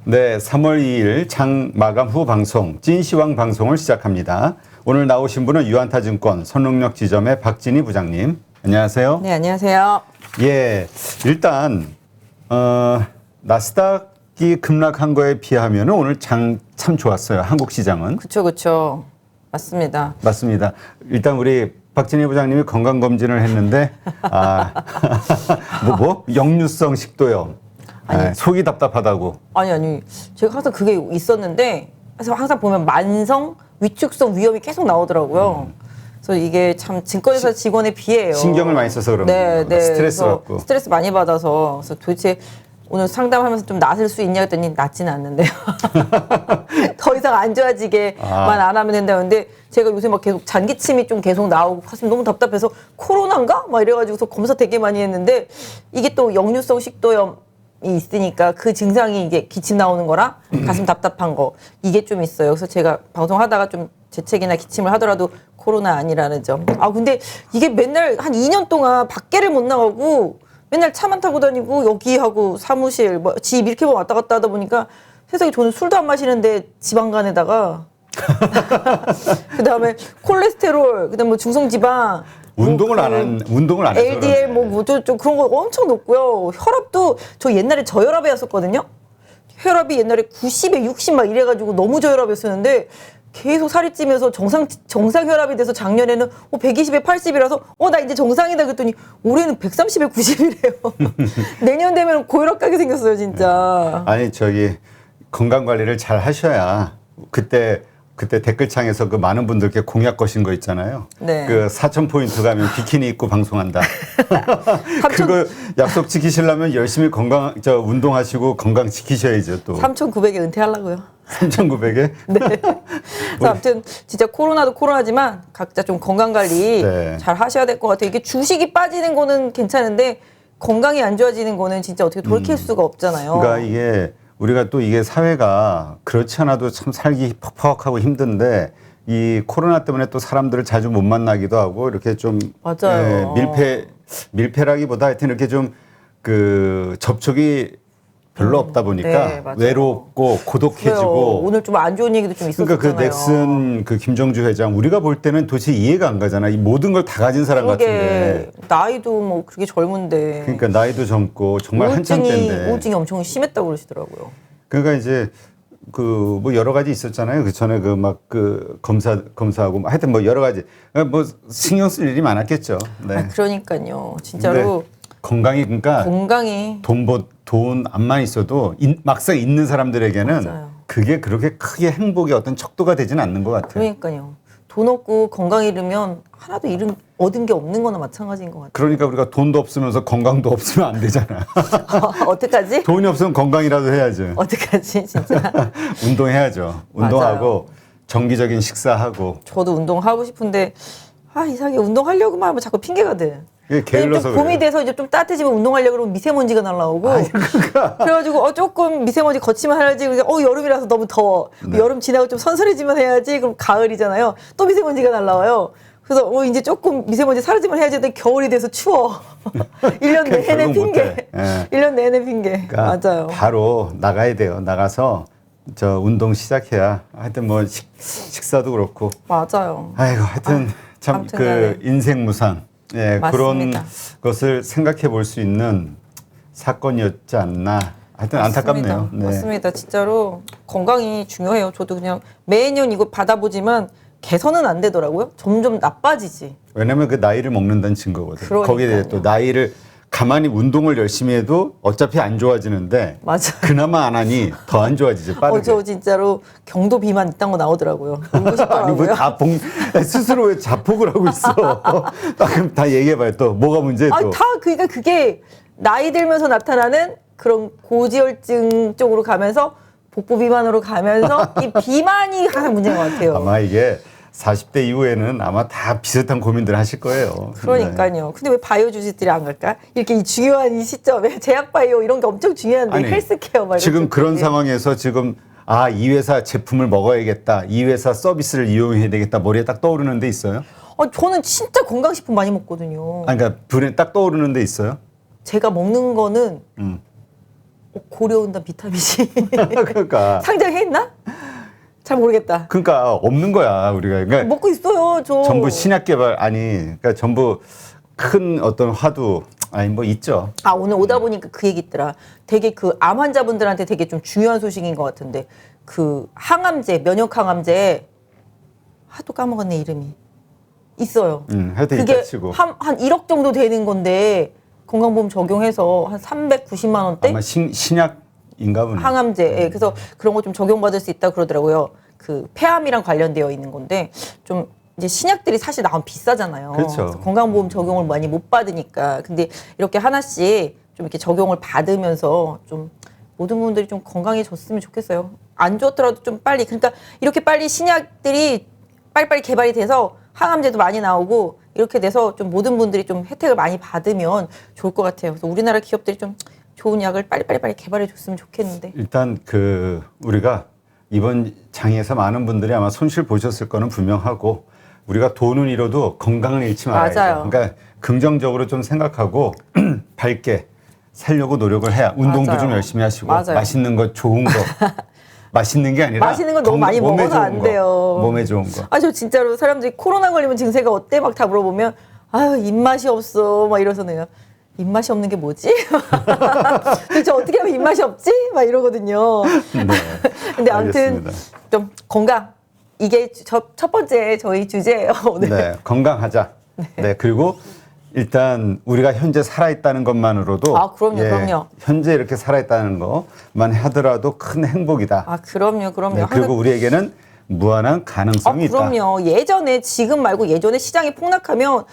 네, 3월 2일 장 마감 후 방송 찐시황 방송을 시작합니다. 오늘 나오신 분은 유한타증권 선릉역 지점의 박진희 부장님. 안녕하세요. 네, 안녕하세요. 예, 일단 나스닥이 급락한 거에 비하면 오늘 장 참 좋았어요. 한국 시장은. 그렇죠. 맞습니다. 맞습니다. 일단 우리 박진희 부장님이 건강검진을 했는데 역류성 식도염. 속이 답답하다고. 아니. 제가 항상 그게 있었는데, 그래서 항상 보면 만성 위축성 위염이 계속 나오더라고요. 그래서 이게 참 증권회사 직원에 비해요. 신경을 많이 써서 그런 거예요. 스트레스 받고. 스트레스 많이 받아서. 그래서 도대체 오늘 상담하면서 좀 낫을 수 있냐 했더니 낫지는 않는데요. 더 이상 안 좋아지게만 안 하면 된다. 근데 제가 요새 막 계속 잔기침이 좀 계속 나오고 가슴이 너무 답답해서 코로나인가? 막 이래가지고서 검사 되게 많이 했는데 이게 또 역류성 식도염 이 있으니까 그 증상이 이게 기침 나오는 거랑 가슴 답답한 거 이게 좀 있어요. 그래서 제가 방송하다가 좀 재채기나 기침을 하더라도 코로나 아니라는 점. 근데 이게 맨날 한 2년 동안 밖에를 못 나가고 맨날 차만 타고 다니고 여기하고 사무실 뭐 집 이렇게 왔다 갔다 하다 보니까 세상에 저는 술도 안 마시는데 지방간에다가 그다음에 콜레스테롤 그다음에 뭐 중성지방 운동을 안 해서 LDL 좀 그런 거 엄청 높고요. 혈압도 저 옛날에 저혈압이었었거든요. 혈압이 옛날에 90에 60 막 이래가지고 너무 저혈압이었었는데 계속 살이 찌면서 정상 혈압이 돼서 작년에는 120에 80이라서 나 이제 정상이다 그랬더니 올해는 130에 90이래요. 내년 되면 고혈압 가게 생겼어요 진짜. 아니 건강 관리를 잘 하셔야 그때 댓글창에서 그 많은 분들께 공약 거신 거 있잖아요. 네. 그 4,000포인트 가면 비키니 입고 방송한다. 그거 약속 지키시려면 열심히 운동하시고 건강 지키셔야죠 또. 3,900에 은퇴하려고요. 3,900에? 네. 그래서 아무튼 진짜 코로나도 코로나지만 각자 좀 건강 관리 잘 하셔야 될 것 같아요. 이게 주식이 빠지는 거는 괜찮은데 건강이 안 좋아지는 거는 진짜 어떻게 돌이킬 수가 없잖아요. 그러니까 이게 우리가 또 이게 사회가 그렇지 않아도 참 살기 퍽퍽하고 힘든데 이 코로나 때문에 또 사람들을 자주 못 만나기도 하고 이렇게 좀 맞아요. 밀폐라기보다 하여튼 이렇게 좀 그 접촉이 별로 없다 보니까 외롭고 고독해지고. 그래요. 오늘 좀 안 좋은 얘기도 좀 있었잖아요. 그러니까 그 넥슨 그 김정주 회장 우리가 볼 때는 도대체 이해가 안 가잖아. 이 모든 걸 다 가진 사람 같은데. 나이도 뭐 그렇게 젊은데. 그러니까 나이도 젊고 정말 한참 때인데. 우울증이 엄청 심했다고 그러시더라고요. 그러니까 이제 그 뭐 여러 가지 있었잖아요. 그 전에 그 막 그 검사하고 하여튼 뭐 여러 가지 뭐 신경 쓸 일이 많았겠죠. 네. 그러니까요. 진짜로 건강이 돈 안만 있어도 막상 있는 사람들에게는 그게 그렇게 크게 행복의 어떤 척도가 되지는 않는 것 같아요. 그러니까요. 돈 없고 건강 잃으면 하나도 얻은 게 없는 거나 마찬가지인 것 같아요. 그러니까 우리가 돈도 없으면서 건강도 없으면 안 되잖아. 어떡하지? 돈이 없으면 건강이라도 해야죠. 어떡하지 진짜. 운동해야죠. 운동하고 맞아요. 정기적인 식사하고. 저도 운동하고 싶은데 이상하게 운동하려고만 하면 자꾸 핑계가 돼. 게을러서 봄이 돼서 이제 좀 따뜻해지면 운동하려고 그러면 미세먼지가 날라오고 그래가지고 조금 미세먼지 거치면 해야지. 여름이라서 너무 더워. 여름 지나고 좀 선선해지면 해야지. 그럼 가을이잖아요. 또 미세먼지가 날라와요. 그래서 이제 조금 미세먼지 사라지면 해야지. 근데 겨울이 돼서 추워. 1년 내내 핑계. 1년 내내 핑계. 그러니까 맞아요. 바로 나가야 돼요. 나가서 운동 시작해야 하여튼 뭐 식사도 그렇고. 맞아요. 아이고 하여튼 참 그 인생 무상. 그런 것을 생각해 볼 수 있는 사건이었지 않나. 하여튼 안타깝네요. 네. 맞습니다. 진짜로 건강이 중요해요. 저도 그냥 매년 이거 받아보지만 개선은 안 되더라고요. 점점 나빠지지. 왜냐면 그 나이를 먹는다는 증거거든요. 그러니까요. 거기에 대해 또 나이를 가만히 운동을 열심히 해도 어차피 안 좋아지는데 맞아. 그나마 안 하니 더 안 좋아지지 빠르게. 저 진짜로 경도 비만 있다는 거 나오더라고요. 울고 싶더라고요. 아니 스스로 왜 자폭을 하고 있어. 그럼 다 얘기해봐요. 또 뭐가 문제 또. 그러니까 그게 나이 들면서 나타나는 그런 고지혈증 쪽으로 가면서 복부 비만으로 가면서 이 비만이 가장 문제인 것 같아요. 아마 이게 40대 이후에는 아마 다 비슷한 고민들 하실 거예요. 그러니까요. 네. 근데 왜 바이오 주식들이 안 갈까? 이렇게 이 중요한 이 시점에 제약 바이오 이런 게 엄청 중요한데 헬스케어 말고 지금 그런 상황에서 지금 이 회사 제품을 먹어야겠다. 이 회사 서비스를 이용해야 되겠다. 머리에 딱 떠오르는 데 있어요? 저는 진짜 건강식품 많이 먹거든요. 그러니까 불에 딱 떠오르는 데 있어요? 제가 먹는 거는 고려온단 비타민 C 그러니까 상장했나? 잘 모르겠다. 그러니까 없는 거야 우리가. 그러니까 먹고 있어요, 저. 전부 신약 개발 그러니까 전부 큰 어떤 화두 뭐 있죠. 오늘 오다 보니까 그 얘기 있더라. 되게 그 암 환자분들한테 되게 좀 중요한 소식인 것 같은데 그 항암제, 면역 항암제 하도 까먹었네 이름이 있어요. 하여튼 그게 이따 치고. 한 1억 정도 되는 건데 건강보험 적용해서 한 390만 원대 아마 신약인가 보네. 항암제. 예, 그래서 그런 거 좀 적용받을 수 있다 그러더라고요. 그 폐암이랑 관련되어 있는 건데 좀 이제 신약들이 사실 나오면 비싸잖아요. 그렇죠. 그래서 건강보험 적용을 많이 못 받으니까. 근데 이렇게 하나씩 좀 이렇게 적용을 받으면서 좀 모든 분들이 좀 건강해졌으면 좋겠어요. 안 좋더라도 좀 빨리. 그러니까 이렇게 빨리 신약들이 빨리빨리 개발이 돼서 항암제도 많이 나오고 이렇게 돼서 좀 모든 분들이 좀 혜택을 많이 받으면 좋을 것 같아요. 그래서 우리나라 기업들이 좀 좋은 약을 빨리 개발해 줬으면 좋겠는데. 일단 우리가 이번 장에서 많은 분들이 아마 손실 보셨을 거는 분명하고 우리가 돈은 잃어도 건강을 잃지 말아야죠. 맞아요. 그러니까 긍정적으로 좀 생각하고 밝게 살려고 노력을 해야 운동도 맞아요. 좀 열심히 하시고 맞아요. 맛있는 거 좋은 거 맛있는 게 아니라 맛있는 건 너무 많이 몸에 먹어서 좋은 안 거, 돼요. 몸에 좋은 거. 저 진짜로 사람들이 코로나 걸리면 증세가 어때? 막 다 물어보면 입맛이 없어. 막 이래서 내가 입맛이 없는 게 뭐지? 도대체 어떻게 하면 입맛이 없지? 막 이러거든요. 네. 근데 아무튼 알겠습니다. 좀 건강. 이게 첫 번째 저희 주제예요, 오늘. 네, 건강하자. 네. 그리고 일단 우리가 현재 살아있다는 것만으로도 그럼요. 현재 이렇게 살아있다는 것만 하더라도 큰 행복이다. 그럼요. 네, 그리고 우리에게는 무한한 가능성이 있다. 그럼요. 예전에 지금 말고 예전에 시장이 폭락하면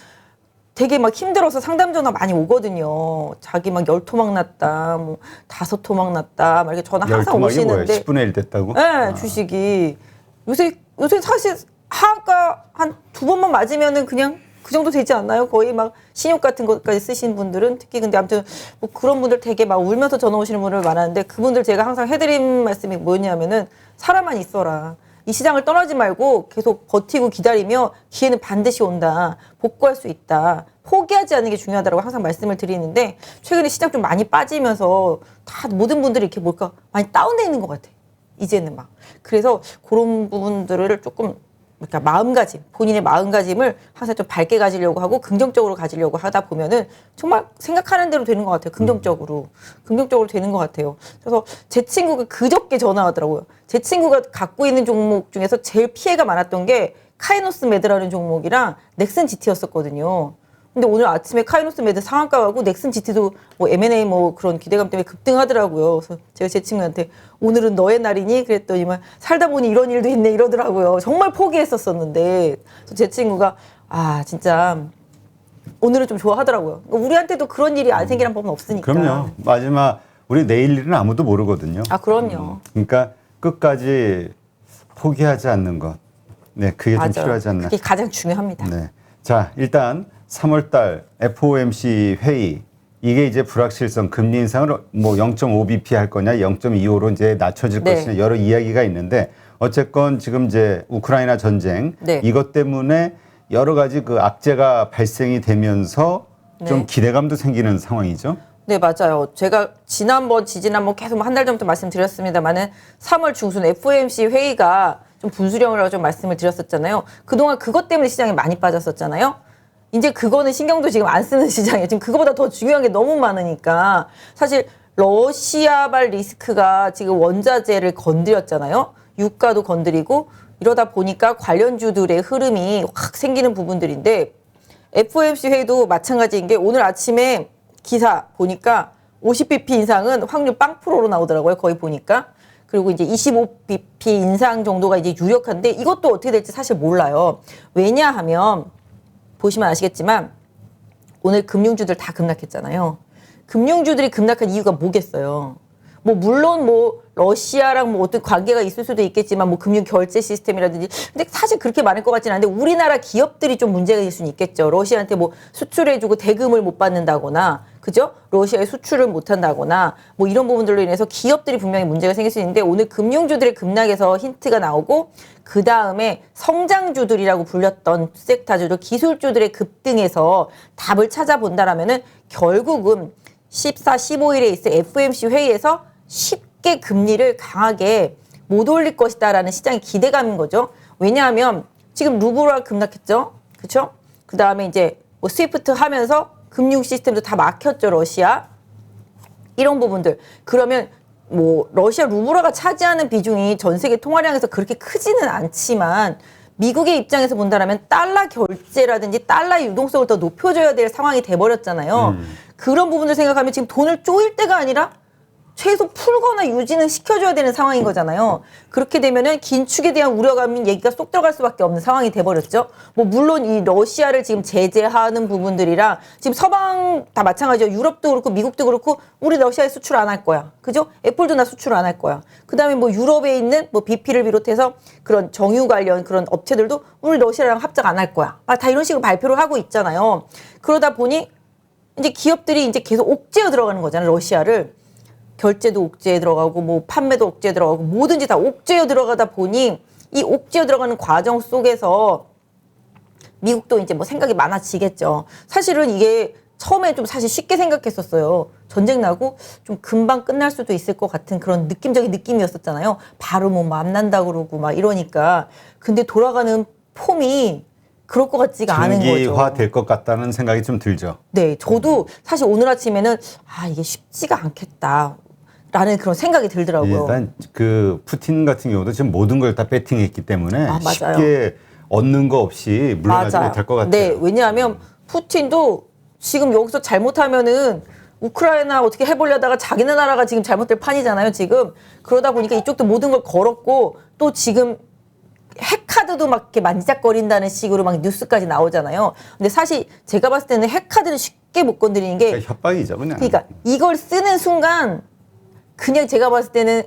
되게 막 힘들어서 상담 전화 많이 오거든요. 자기 막 10토막 났다, 뭐 5토막 났다, 막 이렇게 전화 항상 10토막이 오시는데. 뭐예요? 10분의 1 됐다고? 네, 주식이. 요새 사실 하한가 한 2번만 맞으면은 그냥 그 정도 되지 않나요? 거의 막 신용 같은 것까지 쓰신 분들은 특히. 근데 아무튼 뭐 그런 분들 되게 막 울면서 전화 오시는 분들 많았는데 그분들 제가 항상 해드린 말씀이 뭐냐면은 살아만 있어라. 이 시장을 떠나지 말고 계속 버티고 기다리며 기회는 반드시 온다. 복구할 수 있다. 포기하지 않는 게 중요하다고 항상 말씀을 드리는데 최근에 시장 좀 많이 빠지면서 다 모든 분들이 이렇게 많이 다운돼 있는 것 같아. 이제는 막. 그래서 그런 부분들을 조금 그러니까 마음가짐, 본인의 마음가짐을 항상 좀 밝게 가지려고 하고 긍정적으로 가지려고 하다 보면은 정말 생각하는 대로 되는 것 같아요. 긍정적으로 되는 것 같아요. 그래서 제 친구가 그저께 전화하더라고요. 제 친구가 갖고 있는 종목 중에서 제일 피해가 많았던 게 카이노스 매드라는 종목이랑 넥슨 GT였었거든요. 근데 오늘 아침에 카이노스 매드 상한가 가고 넥슨 GT도 뭐 M&A 뭐 그런 기대감 때문에 급등하더라고요. 그래서 제가 제 친구한테 오늘은 너의 날이니? 그랬더니만 살다 보니 이런 일도 있네 이러더라고요. 정말 포기했었었는데 그래서 제 친구가 진짜 오늘은 좀 좋아하더라고요. 그러니까 우리한테도 그런 일이 안 생기란 법은 없으니까. 그럼요. 마지막 우리 내일 일은 아무도 모르거든요. 그럼요. 그러니까 끝까지 포기하지 않는 것. 네, 그게 좀 필요하지 않나. 그게 가장 중요합니다. 네. 자, 일단 3월달 FOMC 회의 이게 이제 불확실성 금리 인상을 뭐 0.5bp 할 거냐 0.25로 이제 낮춰질 것이냐 여러 이야기가 있는데 어쨌건 지금 이제 우크라이나 전쟁 이것 때문에 여러 가지 그 악재가 발생이 되면서 좀 기대감도 생기는 상황이죠. 네, 맞아요. 제가 지난번 계속 한 달 전부터 말씀드렸습니다만은 3월 중순 FOMC 회의가 좀 분수령이라고 좀 말씀을 드렸었잖아요. 그동안 그것 때문에 시장이 많이 빠졌었잖아요. 이제 그거는 신경도 지금 안 쓰는 시장이에요. 지금 그거보다 더 중요한 게 너무 많으니까. 사실 러시아발 리스크가 지금 원자재를 건드렸잖아요. 유가도 건드리고 이러다 보니까 관련주들의 흐름이 확 생기는 부분들인데 FOMC 회의도 마찬가지인 게 오늘 아침에 기사 보니까 50bp 인상은 확률 0%로 나오더라고요. 거의 보니까. 그리고 이제 25bp 인상 정도가 이제 유력한데 이것도 어떻게 될지 사실 몰라요. 왜냐하면 보시면 아시겠지만 오늘 금융주들 다 급락했잖아요. 금융주들이 급락한 이유가 뭐겠어요? 뭐 물론 뭐 러시아랑 뭐 어떤 관계가 있을 수도 있겠지만 뭐 금융 결제 시스템이라든지 근데 사실 그렇게 많을 것 같지는 않은데 우리나라 기업들이 좀 문제가 될 수는 있겠죠. 러시아한테 뭐 수출해주고 대금을 못 받는다거나 그죠? 러시아에 수출을 못 한다거나 뭐 이런 부분들로 인해서 기업들이 분명히 문제가 생길 수 있는데 오늘 금융주들의 급락에서 힌트가 나오고 그 다음에 성장주들이라고 불렸던 섹터주들 기술주들의 급등에서 답을 찾아본다라면은 결국은 14, 15일에 있을 FOMC 회의에서 쉽게 금리를 강하게 못 올릴 것이다라는 시장의 기대감인 거죠. 왜냐하면 지금 루블화 급락했죠. 그렇죠? 그 다음에 이제 뭐 스위프트 하면서 금융 시스템도 다 막혔죠. 러시아. 이런 부분들. 그러면 뭐 러시아 루블화가 차지하는 비중이 전 세계 통화량에서 그렇게 크지는 않지만 미국의 입장에서 본다라면 달러 결제라든지 달러의 유동성을 더 높여줘야 될 상황이 돼버렸잖아요. 그런 부분을 생각하면 지금 돈을 쪼일 때가 아니라 최소 풀거나 유지는 시켜줘야 되는 상황인 거잖아요. 그렇게 되면은 긴축에 대한 우려감이 얘기가 쏙 들어갈 수밖에 없는 상황이 돼버렸죠. 뭐 물론 이 러시아를 지금 제재하는 부분들이랑 지금 서방 다 마찬가지죠. 유럽도 그렇고 미국도 그렇고 우리 러시아에 수출 안 할 거야. 그죠? 애플도 나 수출 안 할 거야. 그다음에 뭐 유럽에 있는 뭐 BP를 비롯해서 그런 정유 관련 그런 업체들도 우리 러시아랑 합작 안 할 거야. 다 이런 식으로 발표를 하고 있잖아요. 그러다 보니 이제 기업들이 이제 계속 옥죄어 들어가는 거잖아요. 러시아를. 결제도 옥죄에 들어가고 뭐 판매도 옥죄에 들어가고 뭐든지 다 옥죄어 들어가다 보니 이 옥죄어 들어가는 과정 속에서 미국도 이제 뭐 생각이 많아지겠죠. 사실은 이게 처음에 좀 사실 쉽게 생각했었어요. 전쟁 나고 좀 금방 끝날 수도 있을 것 같은 그런 느낌적인 느낌이었었잖아요. 바로 뭐 만난다 그러고 막 이러니까. 근데 돌아가는 폼이 그럴 것 같지가 않은 거죠. 장기화 될 것 같다는 생각이 좀 들죠. 네, 저도 사실 오늘 아침에는 이게 쉽지가 않겠다. 라는 그런 생각이 들더라고요. 일단 그 푸틴 같은 경우도 지금 모든 걸 다 배팅했기 때문에 맞아요. 쉽게 얻는 거 없이 물러나지 못할 것 같아요. 네, 왜냐하면 푸틴도 지금 여기서 잘못하면은 우크라이나 어떻게 해보려다가 자기네 나라가 지금 잘못될 판이잖아요. 지금 그러다 보니까 이쪽도 모든 걸 걸었고 또 지금 핵카드도 막 이렇게 만지작거린다는 식으로 막 뉴스까지 나오잖아요. 근데 사실 제가 봤을 때는 핵카드는 쉽게 못 건드리는 게 그러니까 협박이죠, 그냥. 그러니까 이걸 쓰는 순간 그냥 제가 봤을 때는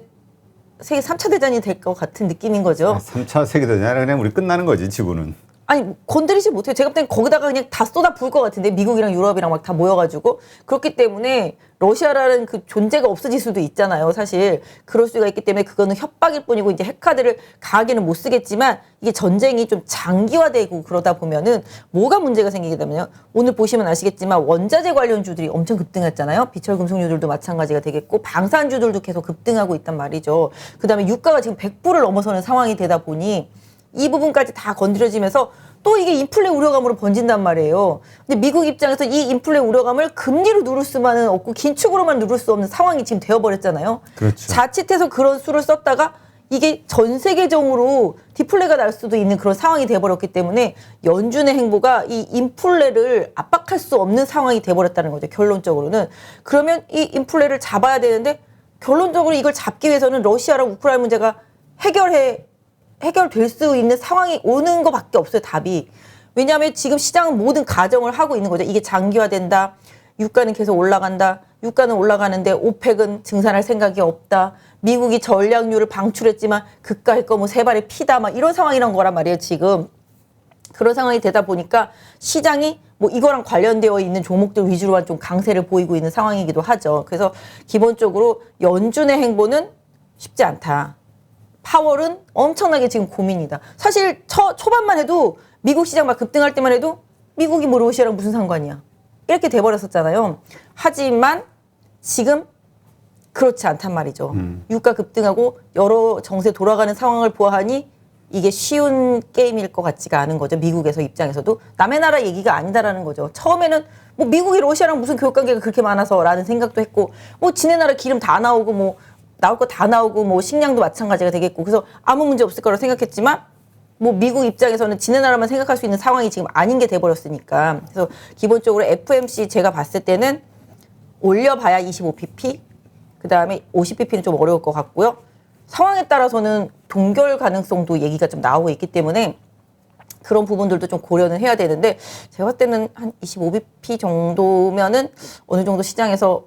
세계 3차 대전이 될 것 같은 느낌인 거죠. 3차 세계대전이 아니라 그냥 우리 끝나는 거지, 지구는. 아니 건드리지 못해요. 제가 볼 땐 거기다가 그냥 다 쏟아 부을 것 같은데 미국이랑 유럽이랑 막 다 모여가지고 그렇기 때문에 러시아라는 그 존재가 없어질 수도 있잖아요. 사실 그럴 수가 있기 때문에 그거는 협박일 뿐이고 이제 핵카드를 강하게는 못 쓰겠지만 이게 전쟁이 좀 장기화되고 그러다 보면은 뭐가 문제가 생기게 되면요. 오늘 보시면 아시겠지만 원자재 관련주들이 엄청 급등했잖아요. 비철금속주들도 마찬가지가 되겠고 방산주들도 계속 급등하고 있단 말이죠. 그다음에 유가가 지금 100불을 넘어서는 상황이 되다 보니 이 부분까지 다 건드려지면서 또 이게 인플레 우려감으로 번진단 말이에요. 근데 미국 입장에서 이 인플레 우려감을 금리로 누를 수만은 없고 긴축으로만 누를 수 없는 상황이 지금 되어버렸잖아요. 그렇죠. 자칫해서 그런 수를 썼다가 이게 전 세계적으로 디플레가 날 수도 있는 그런 상황이 돼버렸기 때문에 연준의 행보가 이 인플레를 압박할 수 없는 상황이 돼버렸다는 거죠. 결론적으로는. 그러면 이 인플레를 잡아야 되는데 결론적으로 이걸 잡기 위해서는 러시아랑 우크라이나 문제가 해결될 수 있는 상황이 오는 것밖에 없어요, 답이. 왜냐하면 지금 시장은 모든 가정을 하고 있는 거죠. 이게 장기화된다. 유가는 계속 올라간다. 유가는 올라가는데 오펙은 증산할 생각이 없다. 미국이 전략률을 방출했지만 그까이 거 뭐 세 발의 피다. 막 이런 상황이란 거란 말이에요, 지금. 그런 상황이 되다 보니까 시장이 뭐 이거랑 관련되어 있는 종목들 위주로만 좀 강세를 보이고 있는 상황이기도 하죠. 그래서 기본적으로 연준의 행보는 쉽지 않다. 파월은 엄청나게 지금 고민이다. 사실 초반만 해도 미국 시장 막 급등할 때만 해도 미국이 뭐 러시아랑 무슨 상관이야. 이렇게 돼버렸었잖아요. 하지만 지금 그렇지 않단 말이죠. 유가 급등하고 여러 정세 돌아가는 상황을 보아하니 이게 쉬운 게임일 것 같지가 않은 거죠. 미국에서 입장에서도. 남의 나라 얘기가 아니다라는 거죠. 처음에는 뭐 미국이 러시아랑 무슨 교육관계가 그렇게 많아서라는 생각도 했고 뭐 지네 나라 기름 다 나오고 뭐 나올 거 다 나오고 뭐 식량도 마찬가지가 되겠고 그래서 아무 문제 없을 거라고 생각했지만 뭐 미국 입장에서는 지네 나라만 생각할 수 있는 상황이 지금 아닌 게 돼버렸으니까 그래서 기본적으로 FMC 제가 봤을 때는 올려봐야 25pp 그 다음에 50pp는 좀 어려울 것 같고요. 상황에 따라서는 동결 가능성도 얘기가 좀 나오고 있기 때문에 그런 부분들도 좀 고려는 해야 되는데 제가 봤을 때는 한 25bp 정도면은 어느 정도 시장에서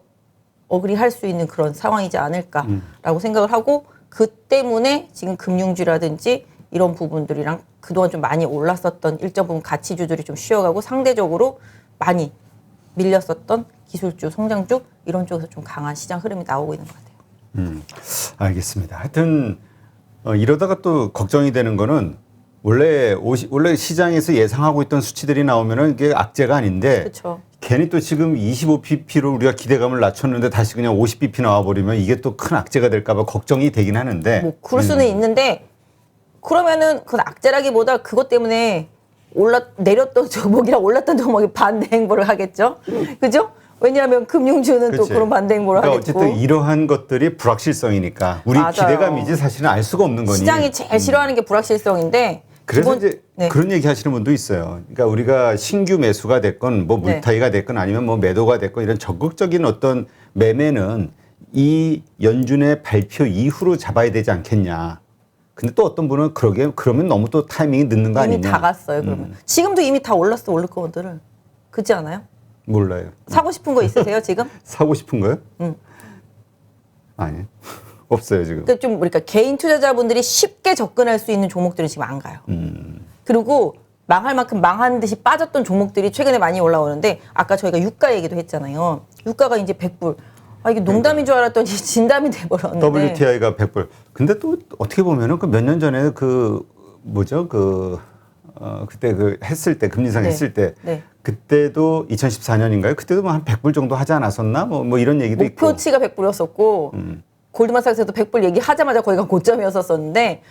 어그리할 수 있는 그런 상황이지 않을까라고 생각을 하고 그 때문에 지금 금융주라든지 이런 부분들이랑 그동안 좀 많이 올랐었던 일정 부분 가치주들이 좀 쉬어가고 상대적으로 많이 밀렸었던 기술주, 성장주 이런 쪽에서 좀 강한 시장 흐름이 나오고 있는 것 같아요. 알겠습니다. 하여튼 이러다가 또 걱정이 되는 거는 원래 시장에서 예상하고 있던 수치들이 나오면은 이게 악재가 아닌데 그렇죠. 괜히 또 지금 25bp로 우리가 기대감을 낮췄는데 다시 그냥 50bp 나와버리면 이게 또 큰 악재가 될까봐 걱정이 되긴 하는데. 뭐 그럴 수는 있는데 그러면은 그건 악재라기보다 그것 때문에 내렸던 종목이랑 올랐던 종목이 반대 행보를 하겠죠. 그죠? 왜냐하면 금융주는 그치. 또 그런 반대 행보를 그러니까 하겠고. 어쨌든 이러한 것들이 불확실성이니까 우리 맞아요. 기대감이지 사실은 알 수가 없는 거니. 시장이 제일 싫어하는 게 불확실성인데. 그래서 기본- 이제 네. 그런 얘기 하시는 분도 있어요. 그러니까 우리가 신규 매수가 됐건 뭐 네. 물타기가 됐건 아니면 뭐 매도가 됐건 이런 적극적인 어떤 매매는 이 연준의 발표 이후로 잡아야 되지 않겠냐. 근데 또 어떤 분은 그러면 너무 또 타이밍이 늦는 거 이미 아니냐. 다 갔어요. 그러면 지금도 이미 다 올랐어 올릴 거들은 그렇지 않아요? 몰라요. 사고 싶은 거 있으세요 지금? 사고 싶은 거요? 응. 아니 없어요 지금. 그러니까 개인 투자자분들이 쉽게 접근할 수 있는 종목들은 지금 안 가요. 그리고 망할 만큼 망한 듯이 빠졌던 종목들이 최근에 많이 올라오는데 아까 저희가 유가 얘기도 했잖아요. 유가가 이제 100불. 아 이게 농담인 줄 알았더니 진담이 돼버렸는데. WTI가 100불. 근데 또 어떻게 보면은 그 몇 년 전에 그 뭐죠 그때 그 했을 때 금리 인상 네. 했을 때 네. 그때도 2014년인가요? 그때도 뭐 한 100불 정도 하지 않았었나? 뭐 이런 얘기도 있고. 목표치가 100불이었었고 골드만삭스에도 100불 얘기하자마자 거기가 고점이었었는데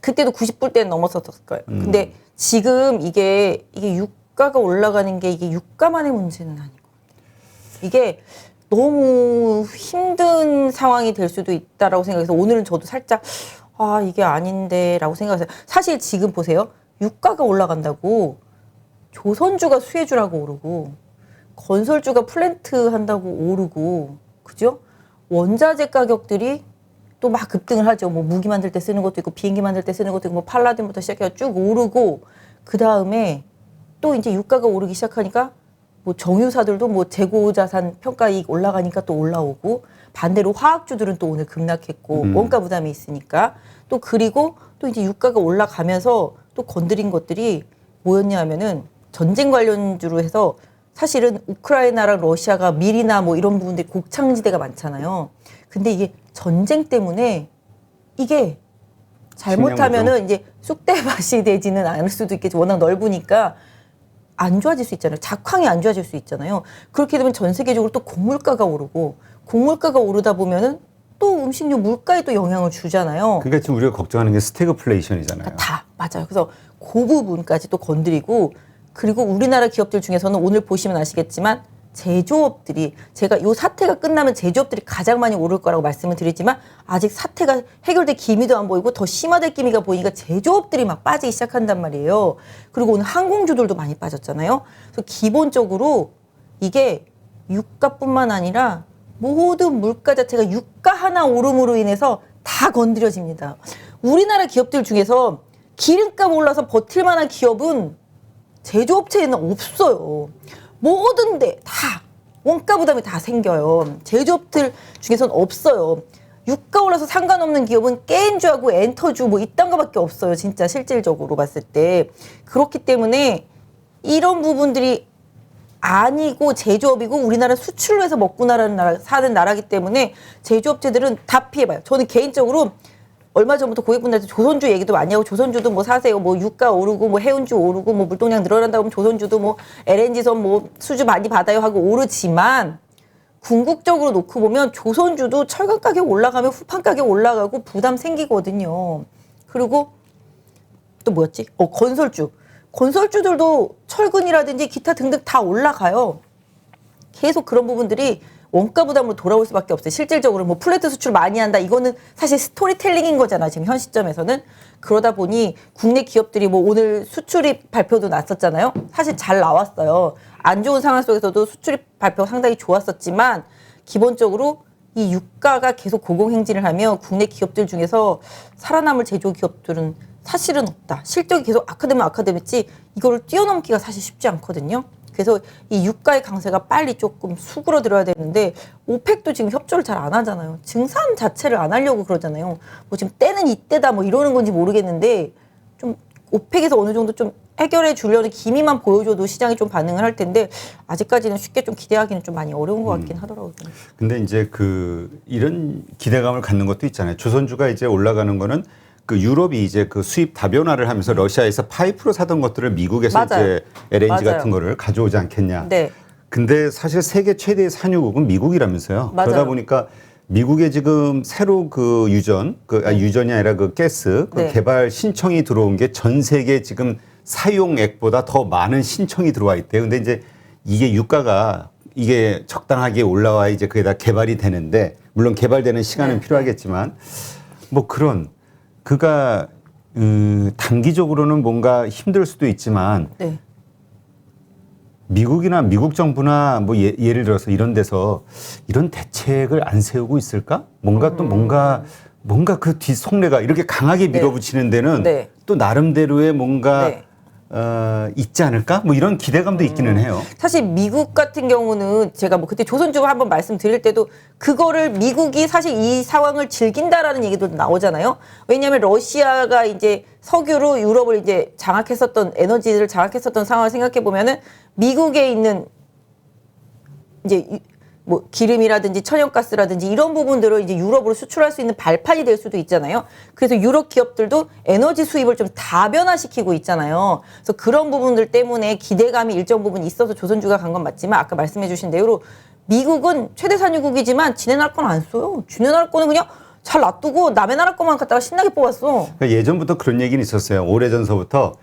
그때도 90불 대는 넘었었을 거예요. 근데 지금 이게 유가가 올라가는 게 이게 유가만의 문제는 아니고 이게 너무 힘든 상황이 될 수도 있다라고 생각해서 오늘은 저도 살짝 이게 아닌데라고 생각해서 사실 지금 보세요. 유가가 올라간다고 조선주가 수혜주라고 오르고 건설주가 플랜트 한다고 오르고 그죠? 원자재 가격들이 또 막 급등을 하죠. 뭐 무기 만들 때 쓰는 것도 있고 비행기 만들 때 쓰는 것도 있고 뭐 팔라딘부터 시작해서 쭉 오르고 그 다음에 또 이제 유가가 오르기 시작하니까 뭐 정유사들도 뭐 재고자산 평가이익 올라가니까 또 올라오고 반대로 화학주들은 또 오늘 급락했고 원가 부담이 있으니까 또 그리고 또 이제 유가가 올라가면서 또 건드린 것들이 뭐였냐 하면은 전쟁 관련주로 해서 사실은 우크라이나랑 러시아가 밀이나 뭐 이런 부분들이 곡창지대가 많잖아요. 근데 이게 전쟁 때문에 이게 잘못하면은 이제 쑥대밭이 되지는 않을 수도 있겠지. 워낙 넓으니까 안 좋아질 수 있잖아요. 작황이 안 좋아질 수 있잖아요. 그렇게 되면 전 세계적으로 또 곡물가가 오르고 곡물가가 오르다 보면은 또 음식료 물가에 또 영향을 주잖아요. 그러니까 지금 우리가 걱정하는 게 스태그플레이션이잖아요. 다 맞아요. 그래서 그 부분까지 또 건드리고 그리고 우리나라 기업들 중에서는 오늘 보시면 아시겠지만 제조업들이 제가 요 사태가 끝나면 제조업들이 가장 많이 오를 거라고 말씀을 드리지만 아직 사태가 해결될 기미도 안 보이고 더 심화될 기미가 보이니까 제조업들이 막 빠지기 시작한단 말이에요. 그리고 오늘 항공주들도 많이 빠졌잖아요. 그래서 기본적으로 이게 유가뿐만 아니라 모든 물가 자체가 유가 하나 오름으로 인해서 다 건드려집니다. 우리나라 기업들 중에서 기름값 올라서 버틸 만한 기업은 제조업체에는 없어요. 모든 데 다 원가 부담이 다 생겨요. 제조업들 중에서는 없어요. 유가 올라서 상관없는 기업은 게임주하고 엔터주 뭐 이딴 거밖에 없어요. 진짜 실질적으로 봤을 때. 그렇기 때문에 이런 부분들이 아니고 제조업이고 우리나라 수출로 해서 먹고 사는 나라기 때문에 제조업체들은 다 피해봐요. 저는 개인적으로 얼마 전부터 고객분들한테 조선주 얘기도 많이 하고 조선주도 뭐 사세요. 뭐 유가 오르고 뭐 해운주 오르고 뭐 물동량 늘어난다 그러면 조선주도 뭐 LNG선 뭐 수주 많이 받아요 하고 오르지만 궁극적으로 놓고 보면 조선주도 철강 가격 올라가면 후판 가격 올라가고 부담 생기거든요. 그리고 또 뭐였지? 건설주. 건설주들도 철근이라든지 기타 등등 다 올라가요. 계속 그런 부분들이 원가 부담으로 돌아올 수밖에 없어요. 실질적으로 뭐 플랜트 수출 많이 한다. 이거는 사실 스토리텔링인 거잖아. 지금 현 시점에서는. 그러다 보니 국내 기업들이 뭐 오늘 수출입 발표도 났었잖아요. 사실 잘 나왔어요. 안 좋은 상황 속에서도 수출입 발표 상당히 좋았었지만 기본적으로 이 유가가 계속 고공행진을 하며 국내 기업들 중에서 살아남을 제조 기업들은 사실은 없다. 실적이 계속 악화되면 악화되겠지 이거를 뛰어넘기가 사실 쉽지 않거든요. 그래서 이 유가의 강세가 빨리 조금 수그러들어야 되는데 오펙도 지금 협조를 잘 안 하잖아요. 증산 자체를 안 하려고 그러잖아요. 뭐 지금 때는 이때다 뭐 이러는 건지 모르겠는데 좀 오펙에서 어느 정도 좀 해결해 주려는 기미만 보여줘도 시장이 좀 반응을 할 텐데 아직까지는 쉽게 좀 기대하기는 좀 많이 어려운 것 같긴 하더라고요. 근데 이제 이런 기대감을 갖는 것도 있잖아요. 조선주가 이제 올라가는 거는 그 유럽이 이제 그 수입 다변화를 하면서 러시아에서 파이프로 사던 것들을 미국에서 맞아요. 이제 LNG 맞아요. 같은 거를 가져오지 않겠냐. 네. 근데 사실 세계 최대의 산유국은 미국이라면서요. 맞아요. 그러다 보니까 미국에 지금 새로 그 유전, 유전이 아니라 그 가스 그 네. 개발 신청이 들어온 게 전 세계 지금 사용액보다 더 많은 신청이 들어와 있대요. 근데 이제 이게 유가가 이게 적당하게 올라와 이제 그게 다 개발이 되는데 물론 개발되는 시간은 네. 필요하겠지만 뭐 그런 그가 단기적으로는 뭔가 힘들 수도 있지만 네. 미국이나 미국 정부나 뭐 예를 들어서 이런 데서 이런 대책을 안 세우고 있을까? 뭔가 또 뭔가 그 뒷속내가 이렇게 강하게 네. 밀어붙이는 데는 네. 또 나름대로의 뭔가 네. 있지 않을까? 뭐 이런 기대감도 있기는 해요. 사실 미국 같은 경우는 제가 뭐 그때 조선주가 한번 말씀드릴 때도 그거를 미국이 사실 이 상황을 즐긴다라는 얘기도 나오잖아요. 왜냐하면 러시아가 이제 석유로 유럽을 이제 장악했었던 에너지를 장악했었던 상황을 생각해 보면은 미국에 있는 이제 뭐 기름이라든지 천연가스라든지 이런 부분들을 이제 유럽으로 수출할 수 있는 발판이 될 수도 있잖아요. 그래서 유럽 기업들도 에너지 수입을 좀 다변화시키고 있잖아요. 그래서 그런 부분들 때문에 기대감이 일정 부분 있어서 조선주가 간 건 맞지만 아까 말씀해 주신 대로 미국은 최대 산유국이지만 지네 나라 건 안 써요. 지네 나라 거는 그냥 잘 놔두고 남의 나라 거만 갖다가 신나게 뽑았어. 그러니까 예전부터 그런 얘기는 있었어요. 오래전서부터